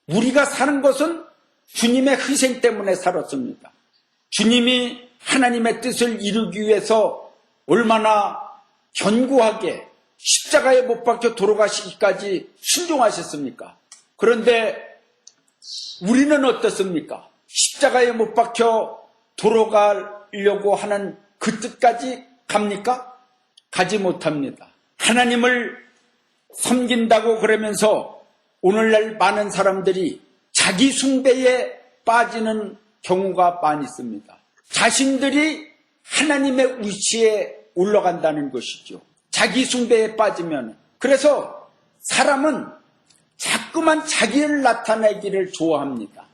우리가 사는 것은 주님의 희생 때문에 살았습니다. 주님이 하나님의 뜻을 이루기 위해서 얼마나 견고하게 십자가에 못 박혀 돌아가시기까지 순종하셨습니까? 그런데 우리는 어떻습니까? 십자가에 못 박혀 돌아가려고 하는 그 뜻까지 갑니까? 가지 못합니다. 하나님을 섬긴다고 그러면서 오늘날 많은 사람들이 자기 숭배에 빠지는 경우가 많이 있습니다. 자신들이 하나님의 위치에 올라간다는 것이죠. 자기 숭배에 빠지면. 그래서 사람은 자꾸만 자기를 나타내기를 좋아합니다.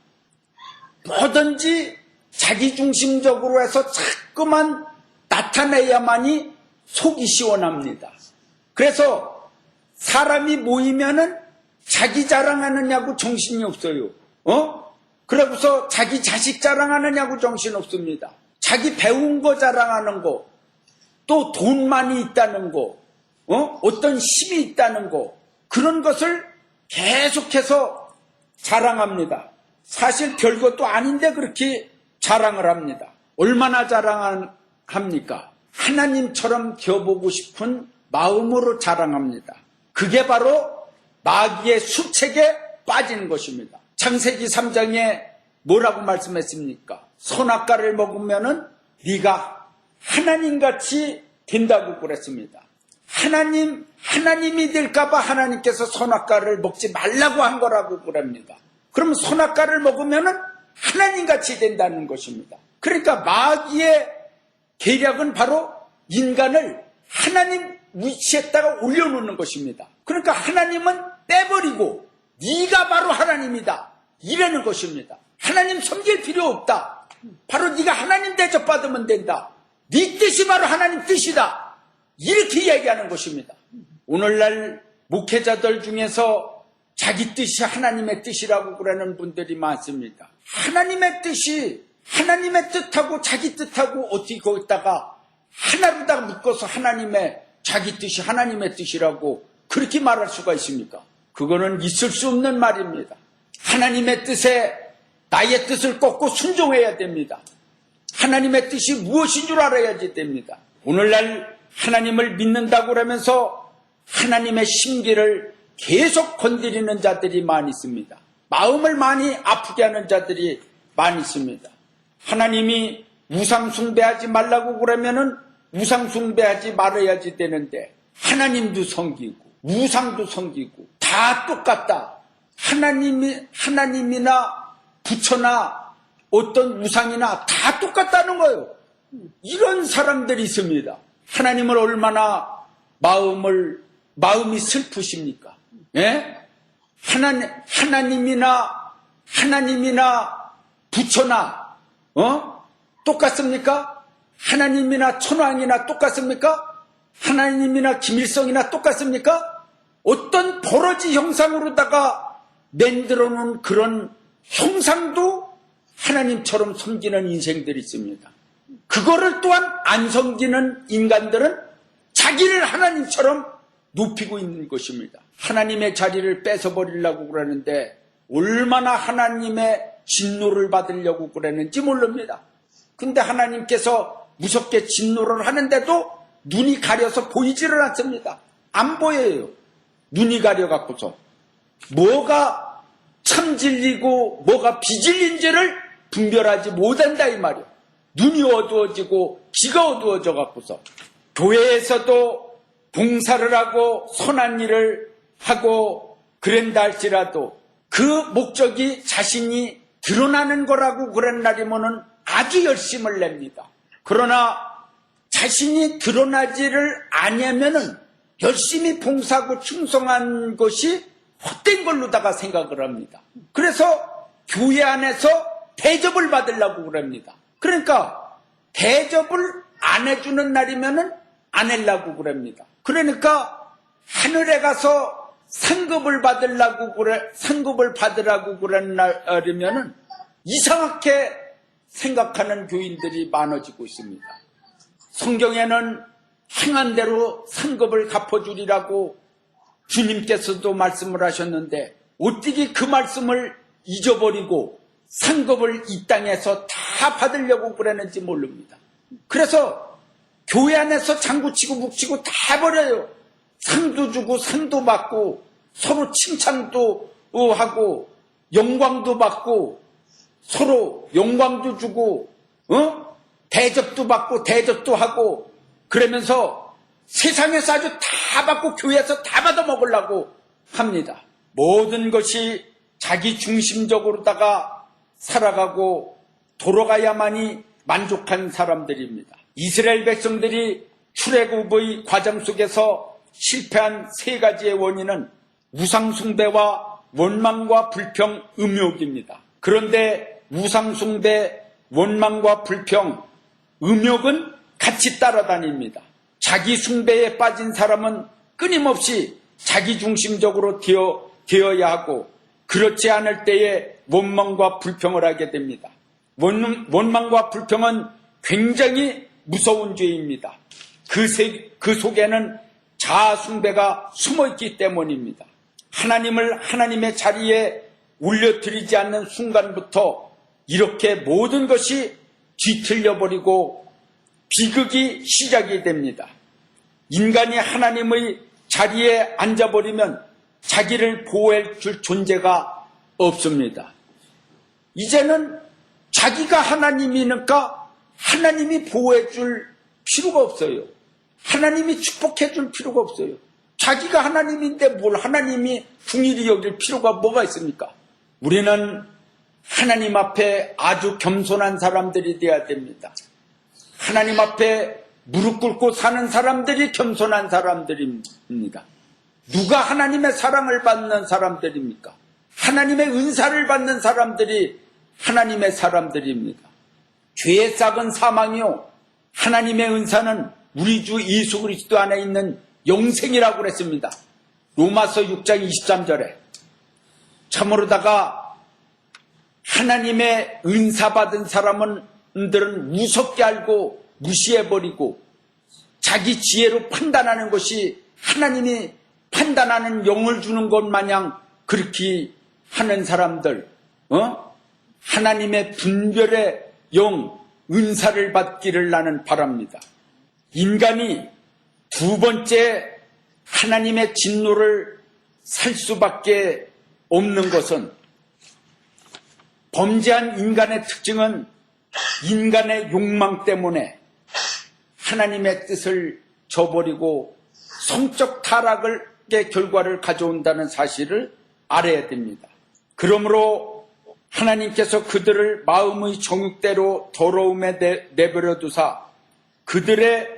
뭐든지 자기중심적으로 해서 자꾸만 나타내야만이 속이 시원합니다. 그래서 사람이 모이면은 자기 자랑하느냐고 정신이 없어요. 그러고서 자기 자식 자랑하느냐고 정신 없습니다. 자기 배운 거 자랑하는 거, 또 돈 많이 있다는 거, 어떤 힘이 있다는 거, 그런 것을 계속해서 자랑합니다. 사실 별것도 아닌데 그렇게 자랑을 합니다. 얼마나 자랑합니까? 하나님처럼 되어보고 싶은 마음으로 자랑합니다. 그게 바로 마귀의 수책에 빠지는 것입니다. 창세기 3장에 뭐라고 말씀했습니까? 선악과를 먹으면은 네가 하나님같이 된다고 그랬습니다. 하나님이 될까봐 하나님께서 선악과를 먹지 말라고 한 거라고 그럽니다. 그러면 선악과를 먹으면은 하나님같이 된다는 것입니다. 그러니까 마귀의 계략은 바로 인간을 하나님 위치에다가 올려놓는 것입니다. 그러니까 하나님은 떼버리고 네가 바로 하나님이다 이러는 것입니다. 하나님 섬길 필요 없다. 바로 네가 하나님 대접받으면 된다. 네 뜻이 바로 하나님 뜻이다. 이렇게 이야기하는 것입니다. 오늘날 목회자들 중에서 자기 뜻이 하나님의 뜻이라고 그러는 분들이 많습니다. 하나님의 뜻이 하나님의 뜻하고 자기 뜻하고 어떻게 거기다가 하나로 다 묶어서 하나님의 자기 뜻이 하나님의 뜻이라고 그렇게 말할 수가 있습니까? 그거는 있을 수 없는 말입니다. 하나님의 뜻에 나의 뜻을 꺾고 순종해야 됩니다. 하나님의 뜻이 무엇인 줄 알아야지 됩니다. 오늘날 하나님을 믿는다고 그러면서 하나님의 심기를 계속 건드리는 자들이 많이 있습니다. 마음을 많이 아프게 하는 자들이 많이 있습니다. 하나님이 우상 숭배하지 말라고 그러면은 우상 숭배하지 말아야지 되는데 하나님도 섬기고 우상도 섬기고 다 똑같다. 하나님이나 부처나 어떤 우상이나 다 똑같다는 거예요. 이런 사람들이 있습니다. 하나님을 얼마나 마음이 슬프십니까? 예? 하나님이나 부처나 똑같습니까? 하나님이나 천황이나 똑같습니까? 하나님이나 김일성이나 똑같습니까? 어떤 버러지 형상으로다가 만들어 놓은 그런 형상도 하나님처럼 섬기는 인생들이 있습니다. 그거를 또한 안 섬기는 인간들은 자기를 하나님처럼 높이고 있는 것입니다. 하나님의 자리를 뺏어버리려고 그러는데 얼마나 하나님의 진노를 받으려고 그러는지 모릅니다. 근데 하나님께서 무섭게 진노를 하는데도 눈이 가려서 보이지를 않습니다. 안 보여요. 눈이 가려갖고서 뭐가 참 진리고 뭐가 비진리인지를 분별하지 못한다 이 말이에요. 눈이 어두워지고 귀가 어두워져 갖고서 교회에서도 봉사를 하고 선한 일을 하고 그런다 할지라도 그 목적이 자신이 드러나는 거라고 그런 날이면은 아주 열심을 냅니다. 그러나 자신이 드러나지를 아니하면은 열심히 봉사하고 충성한 것이 헛된 걸로다가 생각을 합니다. 그래서 교회 안에서 대접을 받으려고 그럽니다. 그러니까 대접을 안 해주는 날이면은 안 하려고 그럽니다. 그러니까 하늘에 가서 상급을 받으려고 상급을 받으라고 그런 날이면은 이상하게 생각하는 교인들이 많아지고 있습니다. 성경에는 행한 대로 상급을 갚아주리라고 주님께서도 말씀을 하셨는데 어떻게 그 말씀을 잊어버리고 상급을 이 땅에서 다 받으려고 그러는지 모릅니다. 그래서 교회 안에서 장구치고 묵치고 다 해버려요. 상도 주고 상도 받고 서로 칭찬도 하고 영광도 받고 서로 영광도 주고 대접도 받고 대접도 하고 그러면서 세상에서 아주 다 받고 교회에서 다 받아 먹으려고 합니다. 모든 것이 자기 중심적으로다가 살아가고 돌아가야만이 만족한 사람들입니다. 이스라엘 백성들이 출애굽의 과정 속에서 실패한 세 가지의 원인은 우상숭배와 원망과 불평, 음욕입니다. 그런데 우상숭배, 원망과 불평, 음욕은 같이 따라다닙니다. 자기 숭배에 빠진 사람은 끊임없이 자기 중심적으로 되어야 하고 그렇지 않을 때에 원망과 불평을 하게 됩니다. 원망과 불평은 굉장히 무서운 죄입니다. 그 속에는 자아숭배가 숨어있기 때문입니다. 하나님을 하나님의 자리에 올려드리지 않는 순간부터 이렇게 모든 것이 뒤틀려버리고 비극이 시작이 됩니다. 인간이 하나님의 자리에 앉아버리면 자기를 보호해 줄 존재가 없습니다. 이제는 자기가 하나님이니까 하나님이 보호해 줄 필요가 없어요. 하나님이 축복해 줄 필요가 없어요. 자기가 하나님인데 뭘 하나님이 궁일이 여길 필요가 뭐가 있습니까? 우리는 하나님 앞에 아주 겸손한 사람들이 되어야 됩니다. 하나님 앞에 무릎 꿇고 사는 사람들이 겸손한 사람들입니다. 누가 하나님의 사랑을 받는 사람들입니까? 하나님의 은사를 받는 사람들이 하나님의 사람들입니다. 죄의 싹은 사망이요 하나님의 은사는 우리 주 예수 그리스도 안에 있는 영생이라고 그랬습니다. 로마서 6장 23절에 참으로다가 하나님의 은사 받은 사람들은 무섭게 알고 무시해버리고 자기 지혜로 판단하는 것이 하나님이 판단하는 영을 주는 것 마냥 그렇게 하는 사람들, 하나님의 분별의 영, 은사를 받기를 나는 바랍니다. 인간이 두 번째 하나님의 진노를 살 수밖에 없는 것은 범죄한 인간의 특징은 인간의 욕망 때문에 하나님의 뜻을 저버리고 성적 타락의 결과를 가져온다는 사실을 알아야 됩니다. 그러므로 하나님께서 그들을 마음의 정욕대로 더러움에 내버려 두사 그들의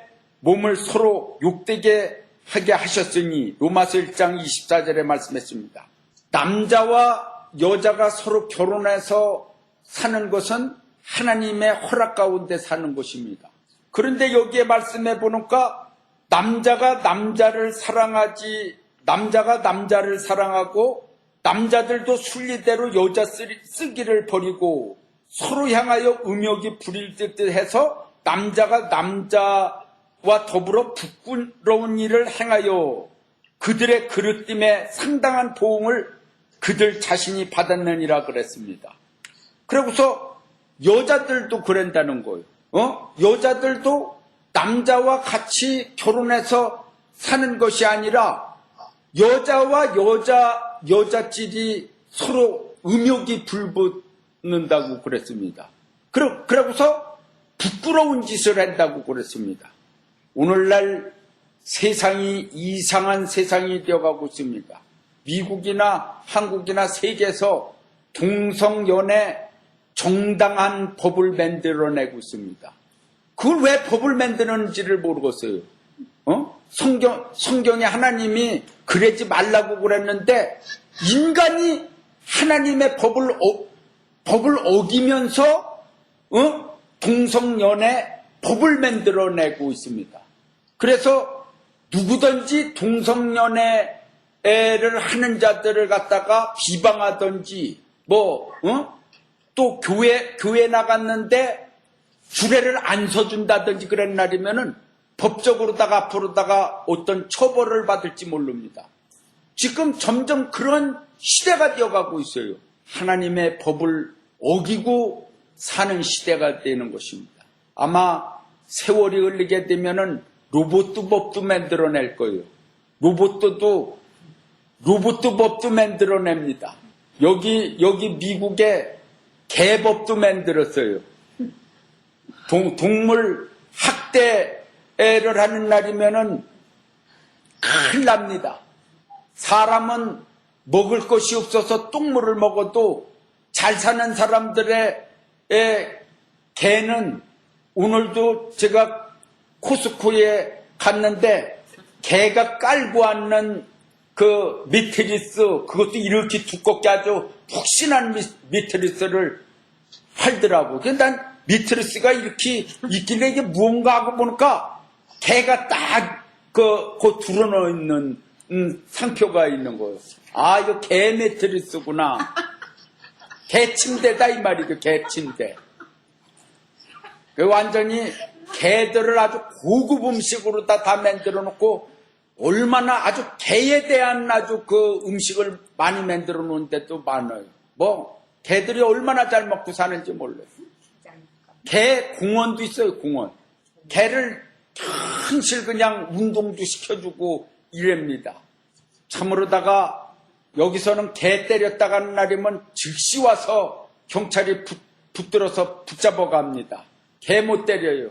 몸을 서로 욕되게 하게 하셨으니 로마서 1장 24절에 말씀했습니다. 남자와 여자가 서로 결혼해서 사는 것은 하나님의 허락 가운데 사는 것입니다. 그런데 여기에 말씀해 보니까 남자가 남자를 사랑하고 남자들도 순리대로 여자 쓰기를 버리고 서로 향하여 음욕이 부릴 듯 해서 남자가 남자와 더불어 부끄러운 일을 행하여 그들의 그릇됨에 상당한 보응을 그들 자신이 받았느니라 그랬습니다. 그러고서 여자들도 그런다는 거예요. 여자들도 남자와 같이 결혼해서 사는 것이 아니라 여자와 여자끼리 서로 음욕이 불붙는다고 그랬습니다. 그러고서 부끄러운 짓을 한다고 그랬습니다. 오늘날 세상이 이상한 세상이 되어가고 있습니다. 미국이나 한국이나 세계에서 동성연애 정당한 법을 만들어내고 있습니다. 그걸 왜 법을 만드는지를 모르겠어요. 성경에 하나님이 그러지 말라고 그랬는데 인간이 하나님의 법을 어기면서 동성연애 법을 만들어내고 있습니다. 그래서 누구든지 동성연애를 하는 자들을 갖다가 비방하든지 또 교회 나갔는데 주례를 안 서준다든지 그런 날이면은 법적으로다가 앞으로다가 어떤 처벌을 받을지 모릅니다. 지금 점점 그런 시대가 되어가고 있어요. 하나님의 법을 어기고 사는 시대가 되는 것입니다. 아마 세월이 흘리게 되면은 로봇 법도 만들어낼 거예요. 로봇 법도 만들어냅니다. 여기 미국에 개법도 만들었어요. 동물 학대를 하는 날이면은 큰일 납니다. 사람은 먹을 것이 없어서 똥물을 먹어도 잘 사는 사람들의 개는 오늘도 제가 코스코에 갔는데 개가 깔고 앉는 그 미트리스 그것도 이렇게 두껍게 아주 푹신한 미트리스를 팔더라고. 근데 난 미트리스가 이렇게 있길래 이게 무언가 하고 보니까 개가 딱 그 들어놓여 있는 상표가 있는 거예요. 아, 이거 개 미트리스구나. 개 침대다 이 말이죠. 개 침대. 완전히 개들을 아주 고급 음식으로 다 만들어 놓고 얼마나 아주 개에 대한 아주 그 음식을 많이 만들어 놓은 데도 많아요. 개들이 얼마나 잘 먹고 사는지 몰라요. 개 공원도 있어요, 공원. 개를 현실 그냥 운동도 시켜주고 이랍니다. 참으로다가 여기서는 개 때렸다 가는 날이면 즉시 와서 경찰이 붙들어서 붙잡아 갑니다. 개 못 때려요.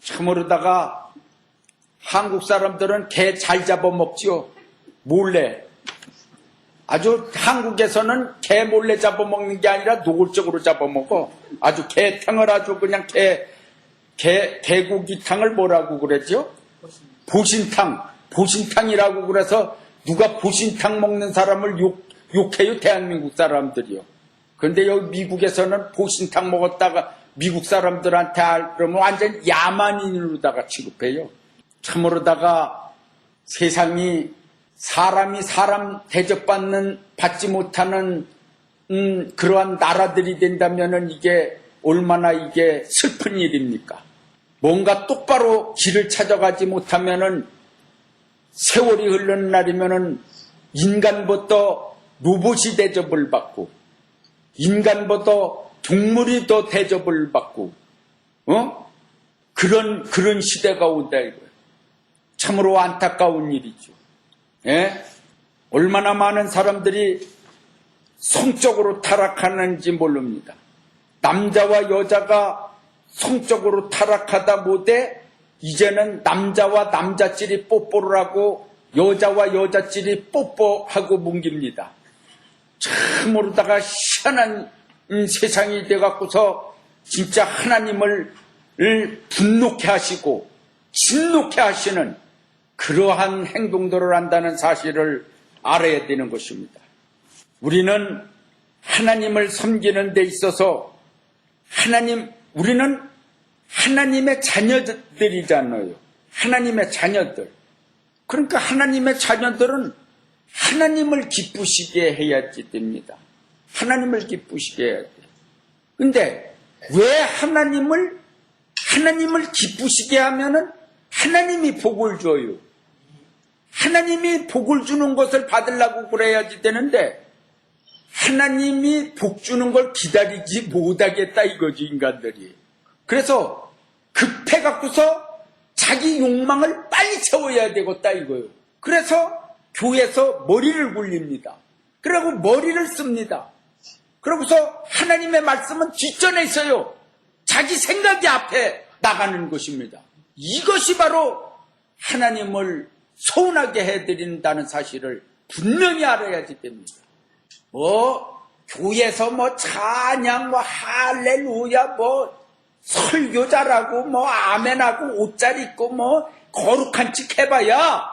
참으로다가 한국 사람들은 개 잘 잡아먹지요. 몰래. 아주 한국에서는 개 몰래 잡아먹는 게 아니라 노골적으로 잡아먹어. 아주 개탕을 아주 그냥 개고기탕을 뭐라고 그랬죠? 보신탕이라고 그래서 누가 보신탕 먹는 사람을 욕해요. 대한민국 사람들이요. 그런데 여기 미국에서는 보신탕 먹었다가 미국 사람들한테 그러면 완전 야만인으로다가 취급해요. 참으로다가 세상이 사람이 사람 받지 못하는 그러한 나라들이 된다면은 이게 얼마나 이게 슬픈 일입니까? 뭔가 똑바로 길을 찾아가지 못하면은 세월이 흐르는 날이면은 인간부터 로봇이 대접을 받고 인간보다 동물이 더 대접을 받고 그런 시대가 온다 이거예요. 참으로 안타까운 일이죠. 예? 얼마나 많은 사람들이 성적으로 타락하는지 모릅니다. 남자와 여자가 성적으로 타락하다 못해 이제는 남자와 남자끼리 뽀뽀를 하고 여자와 여자끼리 뽀뽀하고 뭉깁니다. 참 모르다가 희한한 세상이 돼갖고서 진짜 하나님을 분노케 하시고 진노케 하시는 그러한 행동들을 한다는 사실을 알아야 되는 것입니다. 우리는 하나님을 섬기는 데 있어서 우리는 하나님의 자녀들이잖아요. 하나님의 자녀들. 그러니까 하나님의 자녀들은 하나님을 기쁘시게 해야지 됩니다. 하나님을 기쁘시게 해야 돼요. 근데 왜 하나님을 기쁘시게 하면은 하나님이 복을 줘요. 하나님이 복을 주는 것을 받으려고 그래야지 되는데 하나님이 복 주는 걸 기다리지 못하겠다 이거지 인간들이. 그래서 급해갖고서 자기 욕망을 빨리 채워야 되겠다 이거예요. 그래서 교회에서 머리를 굴립니다. 그리고 머리를 씁니다. 그러고서 하나님의 말씀은 뒷전에 있어요. 자기 생각이 앞에 나가는 것입니다. 이것이 바로 하나님을 서운하게 해드린다는 사실을 분명히 알아야지 됩니다. 교회에서 찬양, 할렐루야, 설교 잘하고, 아멘하고, 옷 잘 입고, 거룩한 척 해봐야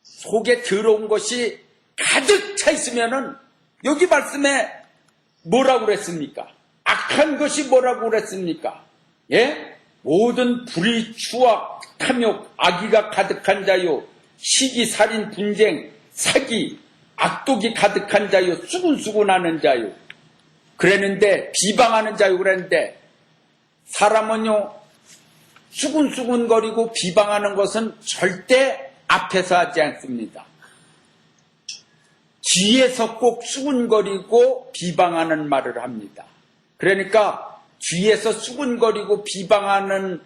속에 더러운 것이 가득 차 있으면은 여기 말씀에 뭐라고 그랬습니까? 악한 것이 뭐라고 그랬습니까? 예? 모든 불의, 추악, 탐욕, 악의가 가득한 자요, 시기, 살인, 분쟁, 사기, 악독이 가득한 자요, 수군수군하는 자요. 그랬는데 비방하는 자요 그랬는데 사람은요 수군수군거리고 비방하는 것은 절대 앞에서 하지 않습니다. 뒤에서 꼭 수군거리고 비방하는 말을 합니다. 그러니까 뒤에서 수군거리고 비방하는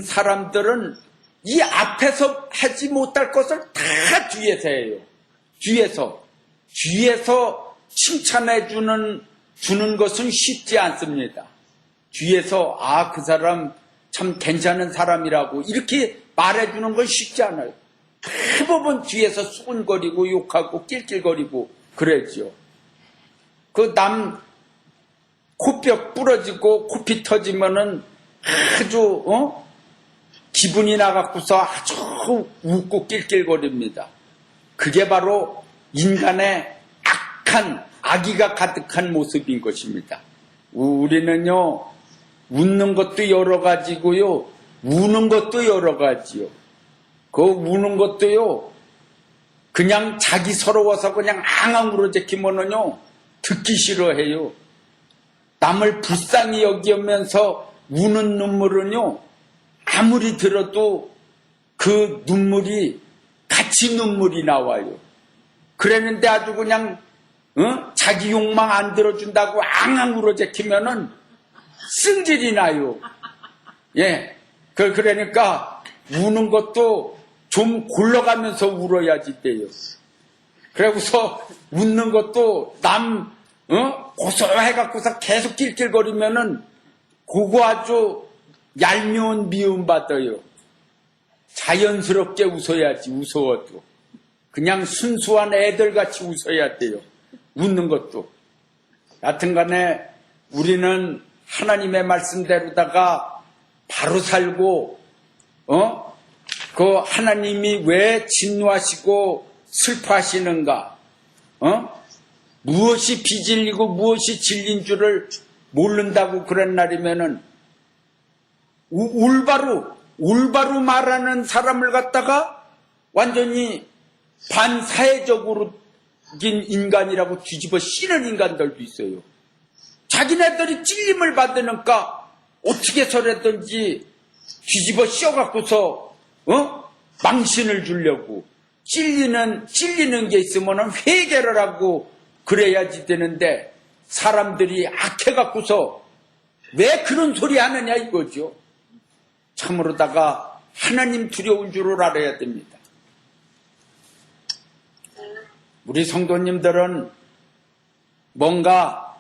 사람들은 이 앞에서 하지 못할 것을 다 뒤에서 해요. 뒤에서 칭찬해 주는 것은 쉽지 않습니다. 뒤에서 그 사람 참 괜찮은 사람이라고 이렇게 말해주는 건 쉽지 않아요. 대부분 뒤에서 수군거리고 욕하고 낄낄거리고 그러죠. 그 남 코뼈 부러지고 코피 터지면은 아주 기분이 나갖고서 아주 웃고 낄낄거립니다. 그게 바로 인간의 악한 악의가 가득한 모습인 것입니다. 우리는요 웃는 것도 여러 가지고요 우는 것도 여러 가지요. 그 우는 것도요 그냥 자기 서러워서 그냥 앙앙으로 제키면은요 듣기 싫어해요. 남을 불쌍히 여기면서 우는 눈물은요 아무리 들어도 그 눈물이 같이 눈물이 나와요. 그랬는데 아주 그냥 자기 욕망 안 들어준다고 앙앙으로 제키면은 승질이 나요. 예, 그러니까 우는 것도 좀 골라가면서 울어야지 돼요. 그러고서 웃는 것도 남 고소해갖고서 계속 낄낄거리면은 그거 아주 얄미운 미움 받아요. 자연스럽게 웃어야지. 웃어도 그냥 순수한 애들같이 웃어야 돼요. 웃는 것도. 여하튼간에 우리는 하나님의 말씀대로다가 바로 살고 그 하나님이 왜 진노하시고 슬퍼하시는가, 무엇이 비진리고 무엇이 진리인 줄을 모른다고 그런 날이면은 올바로 말하는 사람을 갖다가 완전히 반사회적인 인간이라고 뒤집어 씌는 인간들도 있어요. 자기네들이 찔림을 받으니까 어떻게 서라든지 뒤집어 씌워갖고서 망신을 주려고 찔리는 게 있으면 회개를 하고 그래야지 되는데 사람들이 악해갖고서 왜 그런 소리 하느냐 이거죠. 참으로다가 하나님 두려운 줄을 알아야 됩니다. 우리 성도님들은 뭔가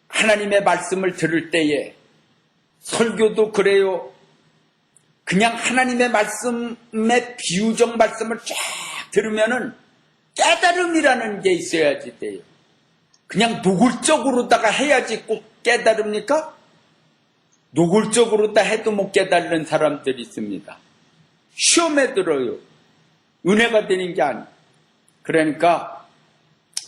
하나님의 말씀을 들을 때에 설교도 그래요. 그냥 하나님의 말씀의 비유적 말씀을 쫙 들으면은 깨달음이라는 게 있어야지 돼요. 그냥 노골적으로다가 해야지 꼭 깨달습니까? 노골적으로 다 해도 못 깨달는 사람들이 있습니다. 시험에 들어요. 은혜가 되는 게 아니에요. 그러니까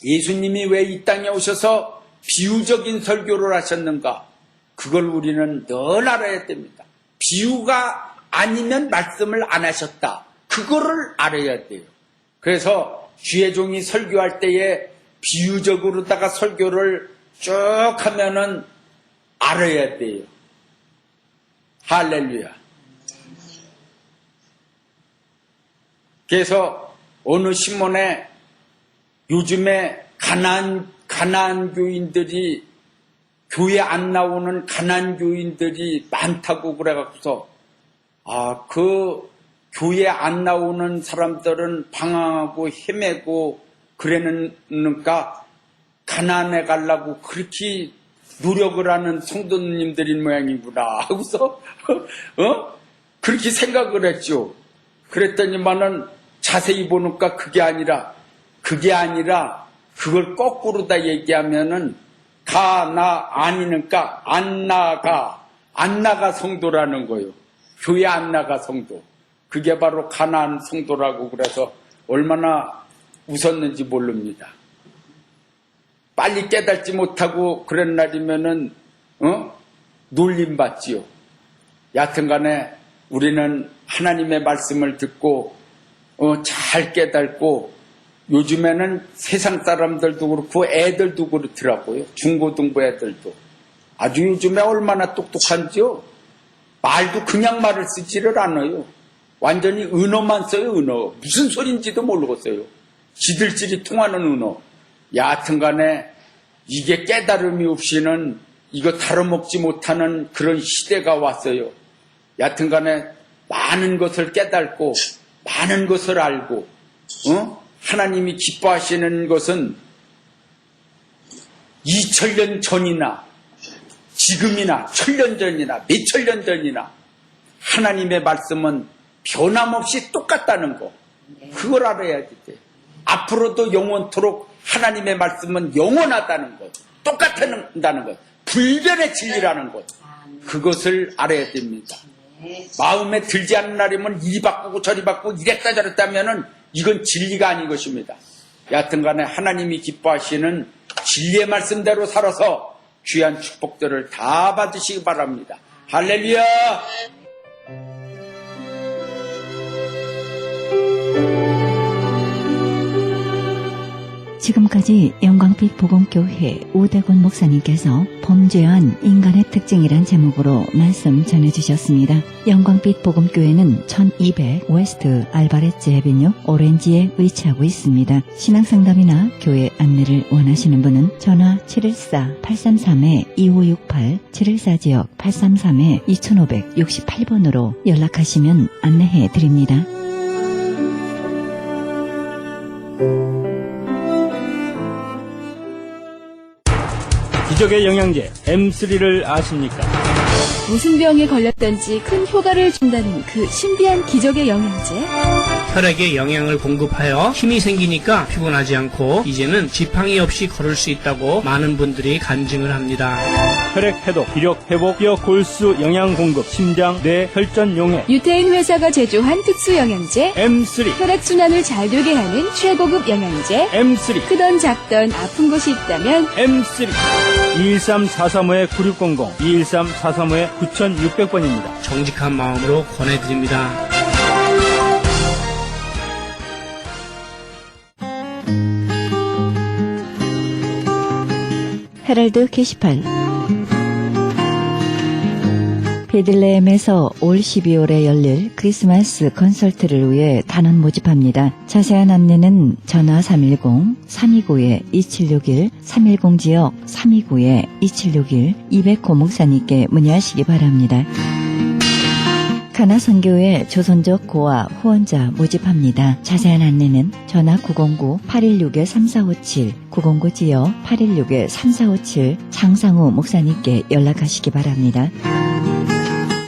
예수님이 왜 이 땅에 오셔서 비유적인 설교를 하셨는가? 그걸 우리는 늘 알아야 됩니다. 비유가 아니면 말씀을 안 하셨다. 그거를 알아야 돼요. 그래서 주의 종이 설교할 때에 비유적으로다가 설교를 쭉 하면은 알아야 돼요. 할렐루야. 그래서 어느 신문에 요즘에 가난안 교인들이 교회 안 나오는 가난안 교인들이 많다고 그래갖고서 그 교회 안 나오는 사람들은 방황하고 헤매고 그러니까 가난해 가려고 그렇게 노력을 하는 성도님들인 모양이구나 하고서 그렇게 생각을 했죠. 그랬더니만은 자세히 보니까 그게 아니라 그걸 거꾸로 다 얘기하면은 아니니까 안 나가 성도라는 거예요. 교회 안 나가 성도. 그게 바로 가난한 성도라고 그래서 얼마나 웃었는지 모릅니다. 빨리 깨닫지 못하고 그런 날이면은 놀림받지요. 여하튼간에 우리는 하나님의 말씀을 듣고 잘 깨닫고 요즘에는 세상 사람들도 그렇고 애들도 그렇더라고요. 중고등부 애들도. 아주 요즘에 얼마나 똑똑한지요. 말도 그냥 말을 쓰지를 않아요. 완전히 은어만 써요. 은어. 무슨 소린지도 모르겠어요. 지들끼리 통하는 은어. 여하튼간에 이게 깨달음이 없이는 이거 다뤄먹지 못하는 그런 시대가 왔어요. 여하튼간에 많은 것을 깨닫고 많은 것을 알고 하나님이 기뻐하시는 것은 2000년 전이나 지금이나 1000년 전이나 몇천년 전이나 하나님의 말씀은 변함없이 똑같다는 거. 그걸 알아야지 돼. 앞으로도 영원토록 하나님의 말씀은 영원하다는 것. 똑같다는 것. 불변의 진리라는 것. 그것을 알아야 됩니다. 마음에 들지 않는 날이면 이리 바꾸고 저리 바꾸고 이랬다 저랬다 하면은 이건 진리가 아닌 것입니다. 여하튼간에 하나님이 기뻐하시는 진리의 말씀대로 살아서 귀한 축복들을 다 받으시기 바랍니다. 할렐루야. 지금까지 영광빛 복음교회 오대곤 목사님께서 범죄한 인간의 특징이란 제목으로 말씀 전해주셨습니다. 영광빛 복음교회는 1200 웨스트 알바레츠 에비뉴 오렌지에 위치하고 있습니다. 신앙상담이나 교회 안내를 원하시는 분은 전화 714-833-2568 714지역 833-2568번으로 연락하시면 안내해 드립니다. 기적의 영양제 M3를 아십니까? 무슨 병에 걸렸던지 큰 효과를 준다는 그 신비한 기적의 영양제. 혈액에 영양을 공급하여 힘이 생기니까 피곤하지 않고 이제는 지팡이 없이 걸을 수 있다고 많은 분들이 간증을 합니다. 혈액 해독, 기력 회복, 뼈 골수 영양 공급, 심장, 뇌, 혈전 용해. 유태인 회사가 제조한 특수 영양제. M3, 혈액순환을 잘 되게 하는 최고급 영양제. M3, 크던 작던 아픈 곳이 있다면 M3. 213-435-9600, 213-435-9600번입니다. 정직한 마음으로 권해드립니다. 헤럴드 게시판. 베들레헴에서 올 12월에 열릴 크리스마스 콘서트를 위해 단원 모집합니다. 자세한 안내는 전화 310-329-2761, 310지역 329-2761, 200호 목사님께 문의하시기 바랍니다. 가나선교회 조선족 고아 후원자 모집합니다. 자세한 안내는 전화 909-816-3457, 909지역 816-3457, 장상우 목사님께 연락하시기 바랍니다.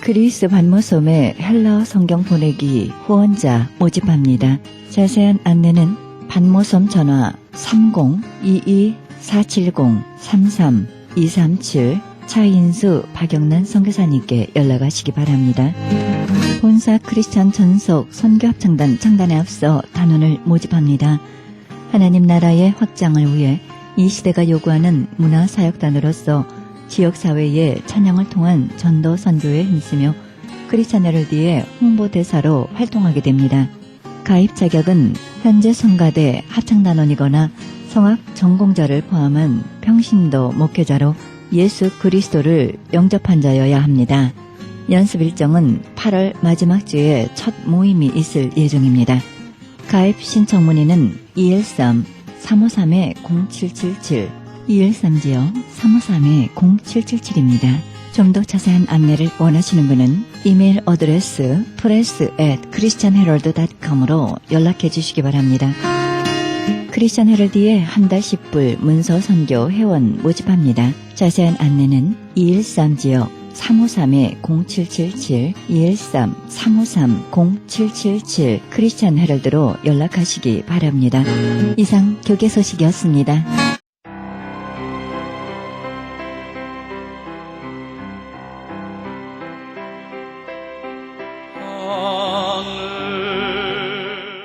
그리스 반모섬에 헬라어 성경 보내기 후원자 모집합니다. 자세한 안내는 반모섬 전화 30-22-470-33-237, 차인수 박영란 선교사님께 연락하시기 바랍니다. 본사 크리스찬 전속 선교합창단 창단에 앞서 단원을 모집합니다. 하나님 나라의 확장을 위해 이 시대가 요구하는 문화사역단으로서 지역사회의 찬양을 통한 전도 선교에 힘쓰며 크리스찬 헤럴드의 홍보대사로 활동하게 됩니다. 가입 자격은 현재 성가대 합창단원이거나 성악 전공자를 포함한 평신도 목회자로 예수 그리스도를 영접한 자여야 합니다. 연습 일정은 8월 마지막 주에 첫 모임이 있을 예정입니다. 가입 신청 문의는 213-353-0777, 213지역 353-0777입니다. 좀 더 자세한 안내를 원하시는 분은 이메일 어드레스 press@christianherald.com으로 연락해 주시기 바랍니다. 크리스찬 헤럴드의 한 달 10불 문서 선교 회원 모집합니다. 자세한 안내는 213지역 353-0777, 213-353-0777 크리스찬 헤럴드로 연락하시기 바랍니다. 이상 교계 소식이었습니다.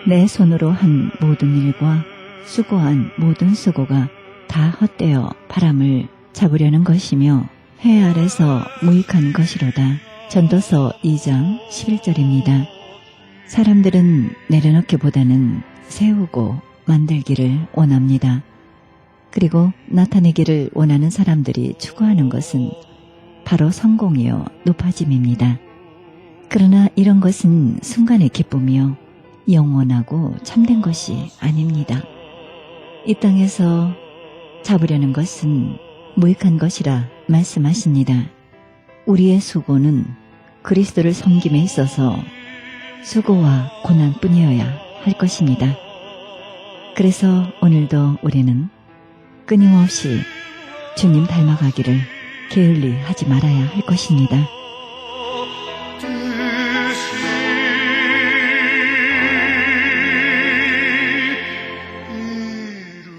내 손으로 한 모든 일과 수고한 모든 수고가 다 헛되어 바람을 잡으려는 것이며 해 아래서 무익한 것이로다. 전도서 2장 11절입니다. 사람들은 내려놓기보다는 세우고 만들기를 원합니다. 그리고 나타내기를 원하는 사람들이 추구하는 것은 바로 성공이요 높아짐입니다. 그러나 이런 것은 순간의 기쁨이요 영원하고 참된 것이 아닙니다. 이 땅에서 잡으려는 것은 무익한 것이라 말씀하십니다. 우리의 수고는 그리스도를 섬김에 있어서 수고와 고난뿐이어야 할 것입니다. 그래서 오늘도 우리는 끊임없이 주님 닮아가기를 게을리 하지 말아야 할 것입니다.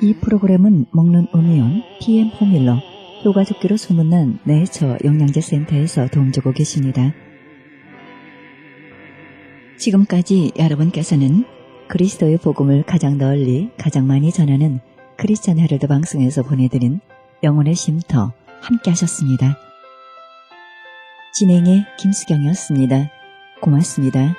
이 프로그램은 먹는 음이온 TM 포뮬러 효과좋기로 소문난 네이처 영양제 센터에서 도움주고 계십니다. 지금까지 여러분께서는 그리스도의 복음을 가장 널리 가장 많이 전하는 크리스찬 헤럴드 방송에서 보내드린 영혼의 쉼터 함께 하셨습니다. 진행의 김수경이었습니다. 고맙습니다.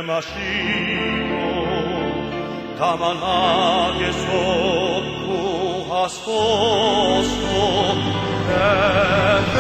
마시고 가만하게 속구하소서. 내게